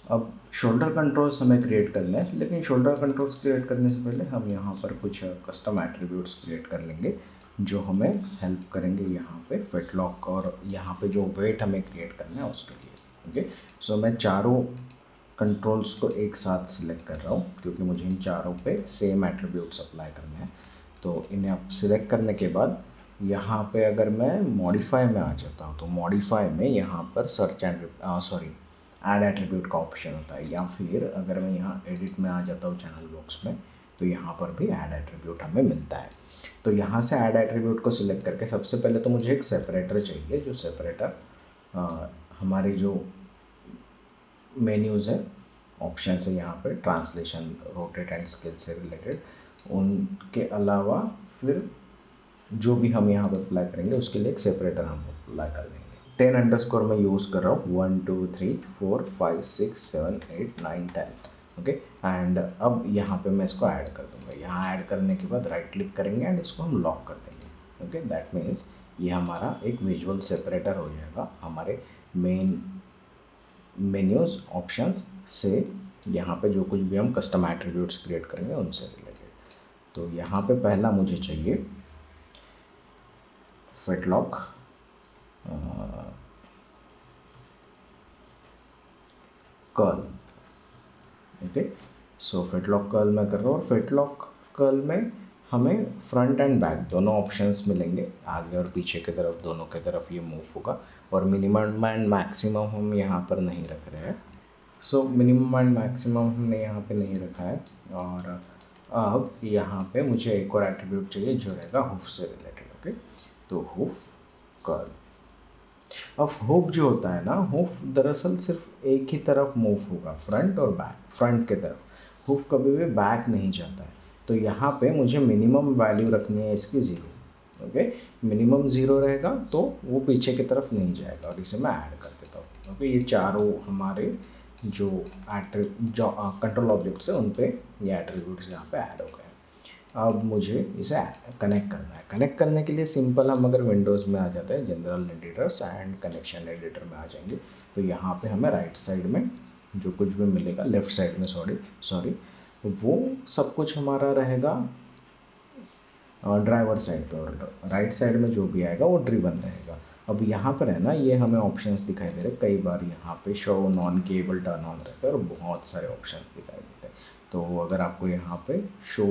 अब शोल्डर कंट्रोल्स हमें क्रिएट करना है, लेकिन शोल्डर कंट्रोल्स क्रिएट करने से पहले हम यहाँ पर कुछ कस्टम एट्रीब्यूट्स क्रिएट कर लेंगे जो हमें हेल्प करेंगे यहाँ पे फिट लॉक और यहाँ पे जो वेट हमें क्रिएट करना है उसके लिए। ओके, सो मैं चारों कंट्रोल्स को एक साथ सिलेक्ट कर रहा हूँ क्योंकि मुझे इन चारों पे सेम एट्रीब्यूट्स अप्लाई करने हैं। तो इन्हें आप सिलेक्ट करने के बाद यहाँ पे अगर मैं मॉडिफाई में आ जाता हूँ तो मॉडिफाई में यहाँ पर सर्च एंड ऐड एट्रीब्यूट का ऑप्शन होता है, या फिर अगर मैं यहाँ एडिट में आ जाता हूँ चैनल बॉक्स में तो यहाँ पर भी ऐड एट्रीब्यूट हमें मिलता है। तो यहाँ से ऐड एट्रीब्यूट को सिलेक्ट करके सबसे पहले तो मुझे एक सेपरेटर चाहिए, जो सेपरेटर हमारी जो मेन्यूज़ है ऑप्शन है यहाँ पे ट्रांसलेशन, रोटेट एंड स्केल से रिलेटेड, उनके अलावा फिर जो भी हम यहाँ पे अप्लाई करेंगे उसके लिए एक सेपरेटर हम अप्लाई कर देंगे। 10 अंडरस्कोर मैं यूज़ कर रहा हूँ, 1 2 3 4 5 6 7 8 9 10। ओके, एंड अब यहाँ पे मैं इसको ऐड कर दूँगा। यहाँ ऐड करने के बाद राइट क्लिक करेंगे एंड इसको हम लॉक कर देंगे। ओके, दैट मीन्स ये हमारा एक विजुअल सेपरेटर हो जाएगा हमारे मेन मेन्यूज़ ऑप्शंस से। यहाँ पे जो कुछ भी हम कस्टम एट्रीब्यूट्स क्रिएट करेंगे उनसे रिलेटेड। तो यहाँ पे पहला मुझे चाहिए fit lock, curl. Okay, so fit lock curl मैं कर रहा हूँ और फिट लॉक कर्ल में हमें फ्रंट एंड बैक दोनों ऑप्शंस मिलेंगे, आगे और पीछे की तरफ दोनों की तरफ ये मूव होगा। और मिनिमम एंड मैक्सिमम हम यहाँ पर नहीं रख रहे हैं। सो मिनिमम एंड मैक्सिमम हमने यहाँ पे नहीं रखा है। और अब यहाँ पे मुझे एक और एट्रीब्यूट चाहिए जो रहेगा हुफ से रिलेटेड। ओके, तो हुफ कर्ल। अब हुफ जो होता है ना, हुफ दरअसल सिर्फ एक ही तरफ मूव होगा, फ्रंट और बैक। फ्रंट की तरफ हुफ कभी भी बैक नहीं जाता है। तो यहाँ पे मुझे मिनिमम वैल्यू रखनी है इसकी 0। ओके, मिनिमम 0 रहेगा तो वो पीछे की तरफ नहीं जाएगा और इसे मैं ऐड कर देता हूँ। ओके, ये चारों हमारे जो कंट्रोल ऑब्जेक्ट्स है उन पे ये एट्रीब्यूट्स यहाँ पे ऐड हो गए। अब मुझे इसे कनेक्ट करना है। कनेक्ट करने के लिए सिंपल, हम अगर विंडोज़ में आ जाते हैं general editors and connection editor में आ जाएंगे तो यहाँ पे हमें राइट साइड में जो कुछ भी मिलेगा, लेफ़्ट साइड में सॉरी वो सब कुछ हमारा रहेगा ड्राइवर साइड पे, और राइट साइड में जो भी आएगा वो ड्रिवन रहेगा। अब यहाँ पर है ना, ये हमें ऑप्शंस दिखाई दे रहे हैं। कई बार यहाँ पे show non cable turn on रहता है और बहुत सारे ऑप्शंस दिखाई देते हैं। तो अगर आपको यहाँ पे शो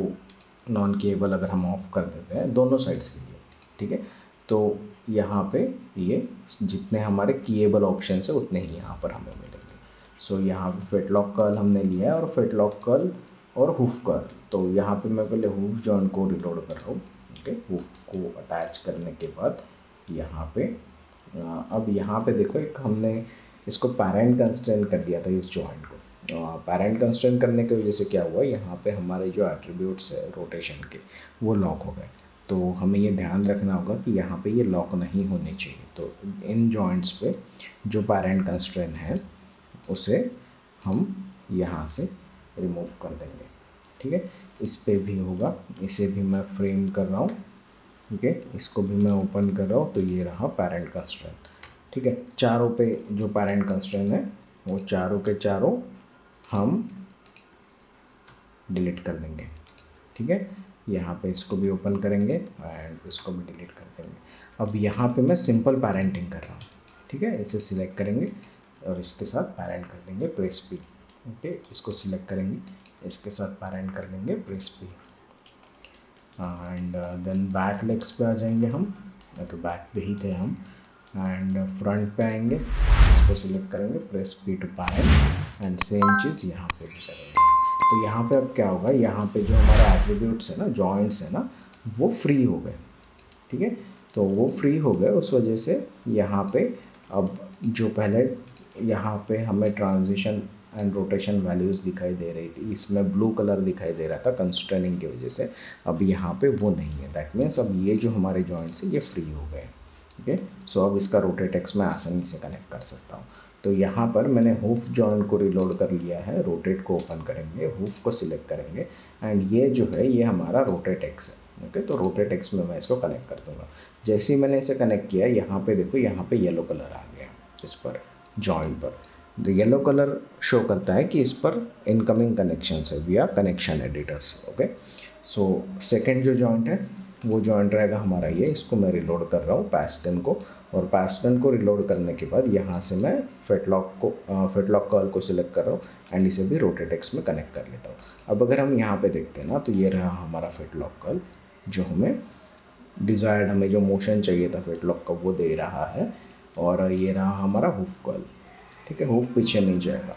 नॉन केबल अगर हम ऑफ़ कर देते हैं दोनों साइड्स के लिए, ठीक है, तो यहाँ पे ये जितने हमारे कीएबल ऑप्शन है उतने ही यहाँ पर हमें मिलेंगे। सो यहाँ पे फिट लॉक कर्ल हमने लिया है और फिट लॉक कर्ल और हुफ कर्ल। तो यहाँ पे मैं पहले हुफ जॉइंट को रिलोड कर रहा हूँ। ओके, हुफ को अटैच करने के बाद यहाँ पे अब यहाँ पे देखो एक हमने इसको पैरेंट कंस्ट्रेंट कर दिया था इस जॉइंट को। पैरेंट कंस्ट्रेंट करने की वजह से क्या हुआ, यहाँ पे हमारे जो एट्रीब्यूट्स है रोटेशन के वो लॉक हो गए। तो हमें ये ध्यान रखना होगा कि यहाँ पे ये लॉक नहीं होने चाहिए। तो इन जॉइंट्स पे जो पैरेंट कंस्ट्रेंट है उसे हम यहाँ से रिमूव कर देंगे। ठीक है, इस पे भी होगा, इसे भी मैं फ्रेम कर रहा हूँ। ठीक है, इसको भी मैं ओपन कर रहा हूँ। तो ये रहा पैरेंट कंस्ट्रेंट। ठीक है, चारों पे जो पैरेंट कंस्ट्रेंट है वो चारों के चारों हम डिलीट कर देंगे। ठीक है, यहाँ पे इसको भी ओपन करेंगे एंड इसको भी डिलीट कर देंगे। अब यहाँ पे मैं सिंपल पैरेंटिंग कर रहा हूँ। ठीक है, इसे सिलेक्ट करेंगे और इसके साथ पैरेंट कर देंगे, प्रेस पी। ओके, इसको सिलेक्ट करेंगे, इसके साथ पैरेंट कर देंगे press P, and then back legs पे आ जाएंगे हम, तो बैक पे ही थे हम, एंड फ्रंट पे आएंगे, इसको सिलेक्ट करेंगे, press P to parent, and same चीज़ यहाँ पे भी करेंगे। तो यहाँ पे अब क्या होगा, यहाँ पे जो हमारा एट्रीब्यूट्स है ना, जॉइंट्स है ना, वो फ्री हो गए, ठीक है। तो वो फ्री हो गए, उस वजह से यहाँ पे अब जो पहले यहाँ पे हमें ट्रांजिशन एंड रोटेशन वैल्यूज़ दिखाई दे रही थी, इसमें ब्लू कलर दिखाई दे रहा था कंस्ट्रेनिंग की वजह से, अब यहाँ पे वो नहीं है। दैट मीन्स अब ये जो हमारे जॉइंट्स है ये फ्री हो गए, ओके। सो अब इसका रोटेट एक्स मैं आसानी से कनेक्ट कर सकता हूँ। तो यहाँ पर मैंने हूफ जॉइंट को रिलोड कर लिया है, रोटेट को ओपन करेंगे, हूफ को सिलेक्ट करेंगे, एंड ये जो है ये हमारा रोटेट एक्स है, ओके। तो रोटेट एक्स में मैं इसको कनेक्ट कर दूँगा। जैसे ही मैंने इसे कनेक्ट किया, यहाँ पे देखो, यहाँ पे येलो कलर आ गया इस पर जॉइंट पर। तो येलो कलर शो करता है कि इस पर इनकमिंग कनेक्शन है विया connection editors, okay. So second जो जॉइंट है वो जॉइंट रहेगा हमारा ये, इसको मैं रिलोड कर रहा हूँ पैस्टन को, और पैस्टन को रिलोड करने के बाद यहाँ से मैं फिटलॉक कर्ल को सिलेक्ट कर रहा हूँ, एंड इसे भी रोटेट एक्स में कनेक्ट कर लेता हूँ। अब अगर हम यहाँ पे देखते हैं ना, तो ये रहा हमारा फिटलॉक कर्ल, जो हमें डिज़ायर्ड, हमें जो मोशन चाहिए था फिटलॉक का वो दे रहा है, और ये रहा हमारा हुफ कर्ल, ठीक है। हुफ पीछे नहीं जाएगा।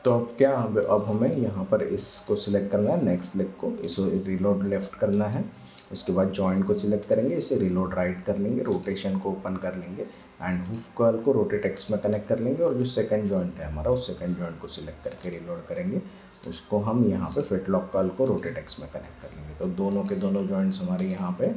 तो अब क्या, अब हमें यहाँ पर इसको सिलेक्ट करना है, नेक्स्ट लेग को, इसको रिलोड लेफ्ट करना है, उसके बाद जॉइंट को सिलेक्ट करेंगे, इसे रिलोड राइट कर लेंगे, रोटेशन को ओपन कर लेंगे, एंड हुफ कर्ल को रोटेट एक्स में कनेक्ट कर लेंगे, और जो सेकंड जॉइंट है हमारा, उस सेकंड जॉइंट को सिलेक्ट करके रिलोड करेंगे, उसको हम यहाँ पे फिटलॉक कर्ल को रोटेट एक्स में कनेक्ट कर लेंगे। तो दोनों के दोनों जॉइंट्स हमारे यहाँ पे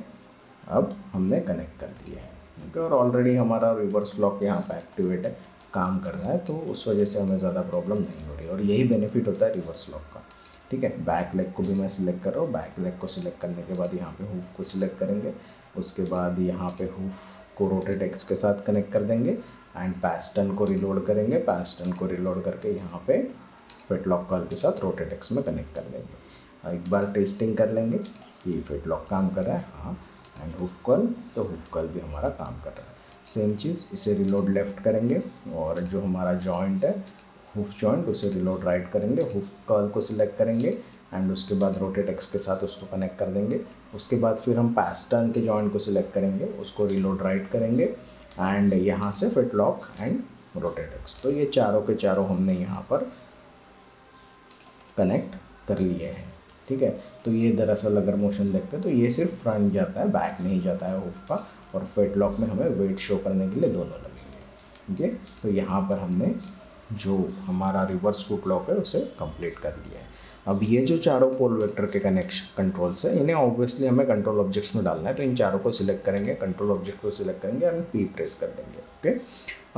अब हमने कनेक्ट कर दिए हैं, ओके। और ऑलरेडी हमारा रिवर्स लॉक यहाँ पे एक्टिवेट है, काम कर रहा है, तो उस वजह से हमें ज़्यादा प्रॉब्लम नहीं हो रही, और यही बेनिफिट होता है रिवर्स लॉक का, ठीक है। बैक लेग को भी मैं सिलेक्ट कर रहा हूँ, बैक लेग को सिलेक्ट करने के बाद यहाँ पे हूफ को सिलेक्ट करेंगे, उसके बाद यहाँ पे हूफ को रोटेट एक्स के साथ कनेक्ट कर देंगे, एंड पैस्टन को रिलोड करेंगे, पैस्टन को रिलोड करके यहाँ पे फिटलॉक कर्ल के साथ रोटेट एक्स में कनेक्ट कर देंगे। एक बार टेस्टिंग कर लेंगे कि फिटलॉक काम कर रहा है, हाँ, एंड हुफ कर्ल, तो हुफ कर्ल भी हमारा काम कर रहा है। सेम चीज़, इसे रिलोड लेफ्ट करेंगे, और जो हमारा जॉइंट है हुफ जॉइंट, उसे रिलोड राइट करेंगे, हुफ कर्ल को सिलेक्ट करेंगे, एंड उसके बाद रोटेट एक्स के साथ उसको कनेक्ट कर देंगे। उसके बाद फिर हम पैस्टन के जॉइंट को सिलेक्ट करेंगे, उसको रिलोड राइट करेंगे, एंड यहाँ से फिटलॉक एंड रोटेट एक्स। तो ये चारों के चारों हमने यहाँ पर कनेक्ट कर लिए हैं, ठीक है। तो ये दरअसल अगर मोशन देखते हैं तो ये सिर्फ फ्रंट जाता है, बैक नहीं जाता है हुफ का, और फिटलॉक में हमें वेट शो करने के लिए दोनों लगेंगे, ठीक है। तो यहाँ पर हमने जो हमारा रिवर्स फुट लॉक है उसे कंप्लीट कर लिया है। अब ये जो चारों पोल वेक्टर के कनेक्शन कंट्रोल्स है, इन्हें ऑब्वियसली हमें कंट्रोल ऑब्जेक्ट्स में डालना है, तो इन चारों को सिलेक्ट करेंगे, कंट्रोल ऑब्जेक्ट को सिलेक्ट करेंगे, और पी प्रेस कर देंगे, ओके।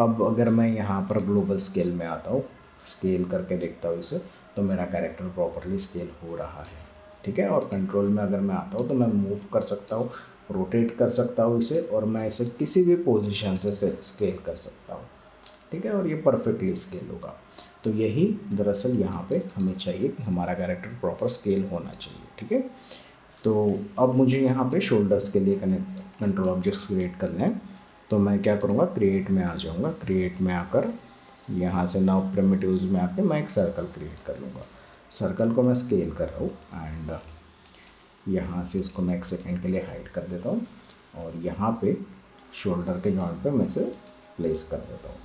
अब अगर मैं यहाँ पर ग्लोबल स्केल में आता हूँ, स्केल करके देखता हूँ इसे, तो मेरा कैरेक्टर प्रॉपरली स्केल हो रहा है, ठीक है। और कंट्रोल में अगर मैं आता हूँ तो मैं मूव कर सकता हूँ, रोटेट कर सकता हूँ इसे, और मैं इसे किसी भी पोजीशन से स्केल कर सकता हूँ, ठीक है। और ये परफेक्टली स्केल होगा। तो यही दरअसल यहाँ पे हमें चाहिए कि हमारा कैरेक्टर प्रॉपर स्केल होना चाहिए, ठीक है। तो अब मुझे यहाँ पे शोल्डर्स के लिए कंट्रोल ऑब्जेक्ट्स क्रिएट करने हैं, तो मैं क्या करूँगा, क्रिएट में आ जाऊँगा, क्रिएट में आकर यहाँ से नाउ प्रिमिटिव्स में आके मैं एक सर्कल क्रिएट कर लूँगा। सर्कल को मैं स्केल कर रहा हूँ, एंड यहाँ से इसको मैं 1 सेकेंड के लिए हाइड कर देता हूँ, और यहाँ पे शोल्डर के जॉइंट पे मैं इसे प्लेस कर देता हूँ,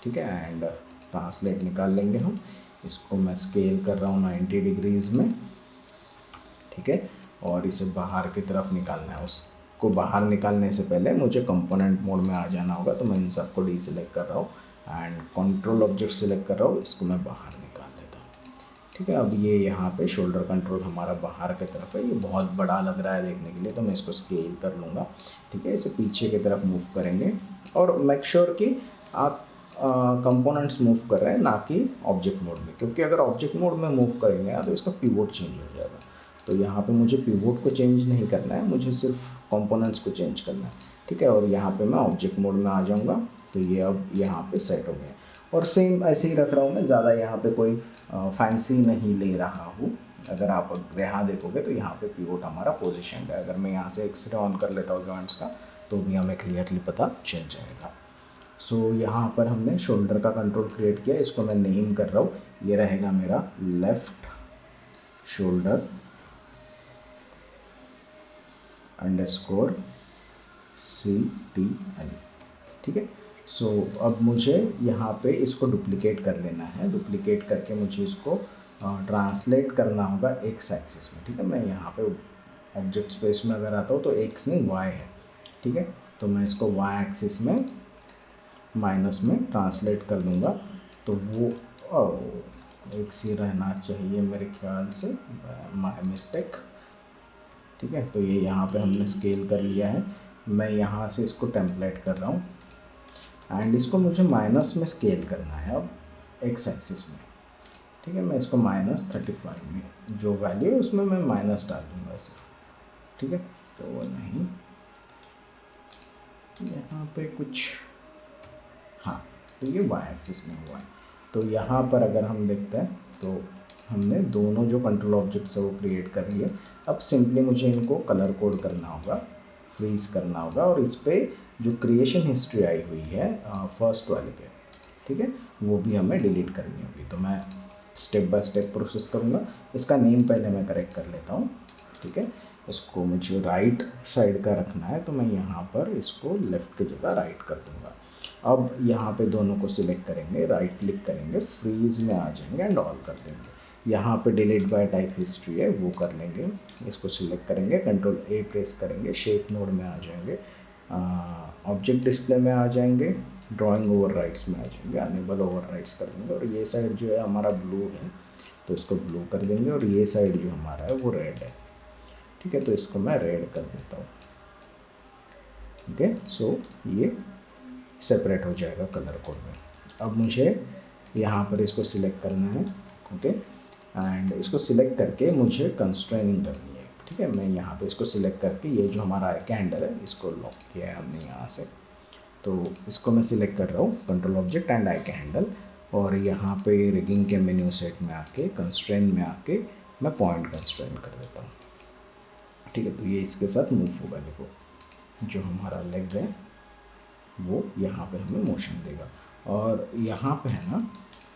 ठीक है। एंड ट्रांसलेट निकाल लेंगे हम, इसको मैं स्केल कर रहा हूँ 90 डिग्रीज़ में, ठीक है। और इसे बाहर की तरफ निकालना है। उसको बाहर निकालने से पहले मुझे कंपोनेंट मोड में आ जाना होगा, तो मैं इन सबको डीसेलेक्ट कर रहा हूँ, एंड कंट्रोल ऑब्जेक्ट सिलेक्ट कर रहा हूँ, इसको मैं बाहर निकाल लेता हूँ, ठीक है। अब ये यहाँ पे शोल्डर कंट्रोल हमारा बाहर की तरफ है, ये बहुत बड़ा लग रहा है देखने के लिए, तो मैं इसको स्केल कर लूँगा, ठीक है। इसे पीछे की तरफ मूव करेंगे, और मेक श्योर कि आप कंपोनेंट्स मूव कर रहे हैं, ना कि ऑब्जेक्ट मोड में, क्योंकि अगर ऑब्जेक्ट मोड में मूव करेंगे तो इसका पिवोट चेंज हो जाएगा। तो यहाँ पे मुझे पिवोट को चेंज नहीं करना है, मुझे सिर्फ कंपोनेंट्स को चेंज करना है, ठीक है। और यहाँ पे मैं ऑब्जेक्ट मोड में आ जाऊँगा, तो ये अब यहाँ पे सेट हो गया, और सेम ऐसे ही रख रहा हूँ मैं, ज़्यादा यहाँ पे कोई फैंसी नहीं ले रहा हूँ। अगर आप यहाँ देखोगे तो यहाँ पे पिवोट हमारा पोजीशन है। अगर मैं यहाँ से एक्सरे ऑन कर लेता हूँ जॉइंट्स का, तो भी हमें क्लियरली पता चल जाएगा। सो यहाँ पर हमने शोल्डर का कंट्रोल क्रिएट किया, इसको मैं नेम कर रहा हूँ, ये रहेगा मेरा लेफ्ट शोल्डर अंडरस्कोर CTL, ठीक है। सो अब मुझे यहाँ पे इसको डुप्लीकेट कर लेना है, डुप्लीकेट करके मुझे इसको ट्रांसलेट करना होगा एक्स एक्सिस में, ठीक है। मैं यहाँ पे ऑब्जेक्ट स्पेस में अगर आता हूँ तो एक्स नहीं वाई है, ठीक है। तो मैं इसको वाई एक्सिस में माइनस में ट्रांसलेट कर दूँगा, तो वो एक्स ही रहना चाहिए मेरे ख्याल से, माय मिस्टेक, ठीक है। तो ये यहाँ पे हमने स्केल कर लिया है, मैं यहाँ से इसको टेम्पलेट कर रहा हूँ एंड इसको मुझे माइनस में स्केल करना है अब एक्स एक्सिस में, ठीक है। मैं इसको -35 में जो वैल्यू है उसमें मैं माइनस डाल दूँगा इसे, ठीक है। तो वो नहीं, यहाँ पे कुछ, हाँ, तो ये वाई एक्सिस में हुआ है। तो यहाँ पर अगर हम देखते हैं तो हमने दोनों जो कंट्रोल ऑब्जेक्ट्स है वो क्रिएट कर लिए। अब सिंपली मुझे इनको कलर कोड करना होगा, फ्रीज करना होगा, और इस पर जो क्रिएशन हिस्ट्री आई हुई है फर्स्ट वाले पे, ठीक है, वो भी हमें डिलीट करनी होगी। तो मैं स्टेप बाय स्टेप प्रोसेस करूँगा। इसका नेम पहले मैं करेक्ट कर लेता हूँ, ठीक है। इसको मुझे राइट साइड का रखना है, तो मैं यहाँ पर इसको लेफ़्ट की जगह राइट कर दूँगा। अब यहाँ पे दोनों को सिलेक्ट करेंगे, राइट क्लिक करेंगे, फ्रीज में आ जाएंगे एंड ऑल कर देंगे। यहाँ पे डिलीट बाय टाइप हिस्ट्री है वो कर लेंगे, इसको सिलेक्ट करेंगे, कंट्रोल A प्रेस करेंगे, शेप मोड में आ जाएंगे, ऑब्जेक्ट डिस्प्ले में आ जाएंगे, ड्राइंग ओवरराइड्स में आ जाएंगे, अनेबल ओवरराइड्स कर देंगे। और ये साइड जो है हमारा ब्लू है तो इसको ब्लू कर देंगे, और ये साइड जो हमारा है वो रेड है, ठीक है। तो इसको मैं रेड कर देता हूँ, ठीक है। सो ये सेपरेट हो जाएगा कलर कोड में। अब मुझे यहाँ पर इसको सिलेक्ट करना है, ओके, एंड इसको सिलेक्ट करके मुझे कंस्ट्रेनिंग करनी है, ठीक है। मैं यहाँ पे इसको सिलेक्ट करके ये जो हमारा आई कैंडल है इसको लॉक किया है हमने यहाँ से, तो इसको मैं सिलेक्ट कर रहा हूँ, control object and I candle, और यहाँ पे रिगिंग के मेन्यू सेट में आके कंस्ट्रेन में आके मैं पॉइंट कंस्ट्रेन कर देता हूँ, ठीक है। तो ये इसके साथ मूव होगा, देखो जो हमारा लेग है वो यहाँ पे हमें मोशन देगा। और यहाँ पे है ना,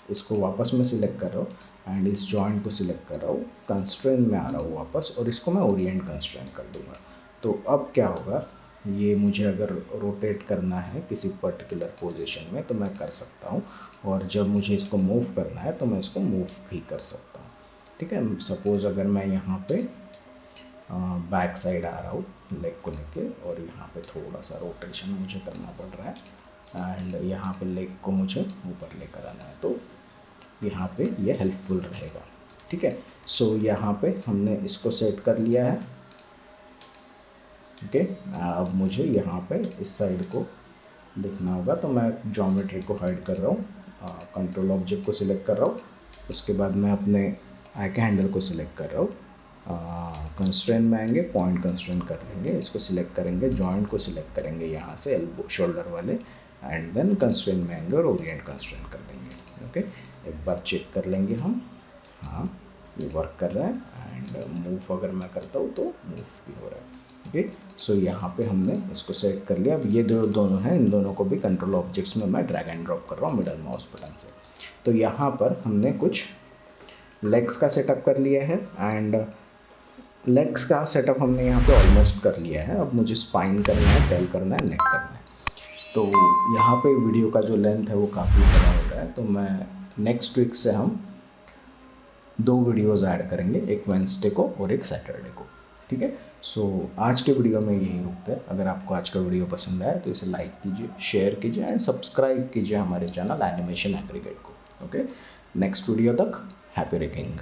इसको वापस मैं सिलेक्ट कर रहा हूँ एंड इस जॉइंट को सिलेक्ट कर रहा हूँ, कंस्ट्रेन में आ रहा हूँ वापस, और इसको मैं ओरिएंट कंस्ट्रेन कर दूँगा। तो अब क्या होगा, ये मुझे अगर रोटेट करना है किसी पर्टिकुलर पोजीशन में तो मैं कर सकता हूँ, और जब मुझे इसको मूव करना है तो मैं इसको मूव भी कर सकता हूँ, ठीक है। सपोज़ अगर मैं यहाँ पे बैक साइड आ रहा हूँ लेग को लेके, और यहाँ पे थोड़ा सा रोटेशन मुझे करना पड़ रहा है एंड यहाँ पे लेग को मुझे ऊपर लेकर आना है, तो यहाँ पे ये हेल्पफुल रहेगा, ठीक है। सो यहाँ पे हमने इसको सेट कर लिया है, ओके। अब मुझे यहाँ पे इस साइड को देखना होगा, तो मैं ज्योमेट्री को हाइड कर रहा हूँ, कंट्रोल ऑब्जेक्ट को सिलेक्ट कर रहा हूँ, उसके बाद मैं अपने आई के हैंडल को सिलेक्ट कर रहा हूँ, कंस्ट्रेन में आएंगे, पॉइंट कंस्ट्रेन कर लेंगे, इसको सिलेक्ट करेंगे, जॉइंट को सिलेक्ट करेंगे यहाँ से एल्बो शोल्डर वाले, एंड देन कंस्ट्रेन में आएंगे और ओरिएंट कंस्ट्रेन कर देंगे, ओके। एक बार चेक कर लेंगे हम, हाँ ये वर्क कर रहा है, एंड मूव अगर मैं करता हूँ तो मूव भी हो रहा है, ओके। सो यहाँ पे हमने इसको सेट कर लिया। अब ये दोनों हैं, इन दोनों को भी कंट्रोल ऑब्जेक्ट्स में मैं ड्रैग एंड ड्रॉप कर रहा हूँ मिडल माउस बटन से। तो यहाँ पर हमने कुछ लेग्स का सेटअप कर लिया है, एंड लेग्स का सेटअप हमने यहाँ पे ऑलमोस्ट कर लिया है। अब मुझे स्पाइन करना है, टेल करना है, नेक करना है। तो यहाँ पे वीडियो का जो लेंथ है वो काफ़ी बड़ा हो रहा है, तो मैं नेक्स्ट वीक से हम 2 वीडियोस ऐड करेंगे, एक वेडनेसडे को और एक सैटरडे को, ठीक है। सो आज के वीडियो में यही रुकते हैं। अगर आपको आज का वीडियो पसंद आया तो इसे लाइक कीजिए, शेयर कीजिए एंड सब्सक्राइब कीजिए हमारे चैनल एनिमेशन एग्रीगेट को, ओके। नेक्स्ट वीडियो तक हैप्पी रिगिंग।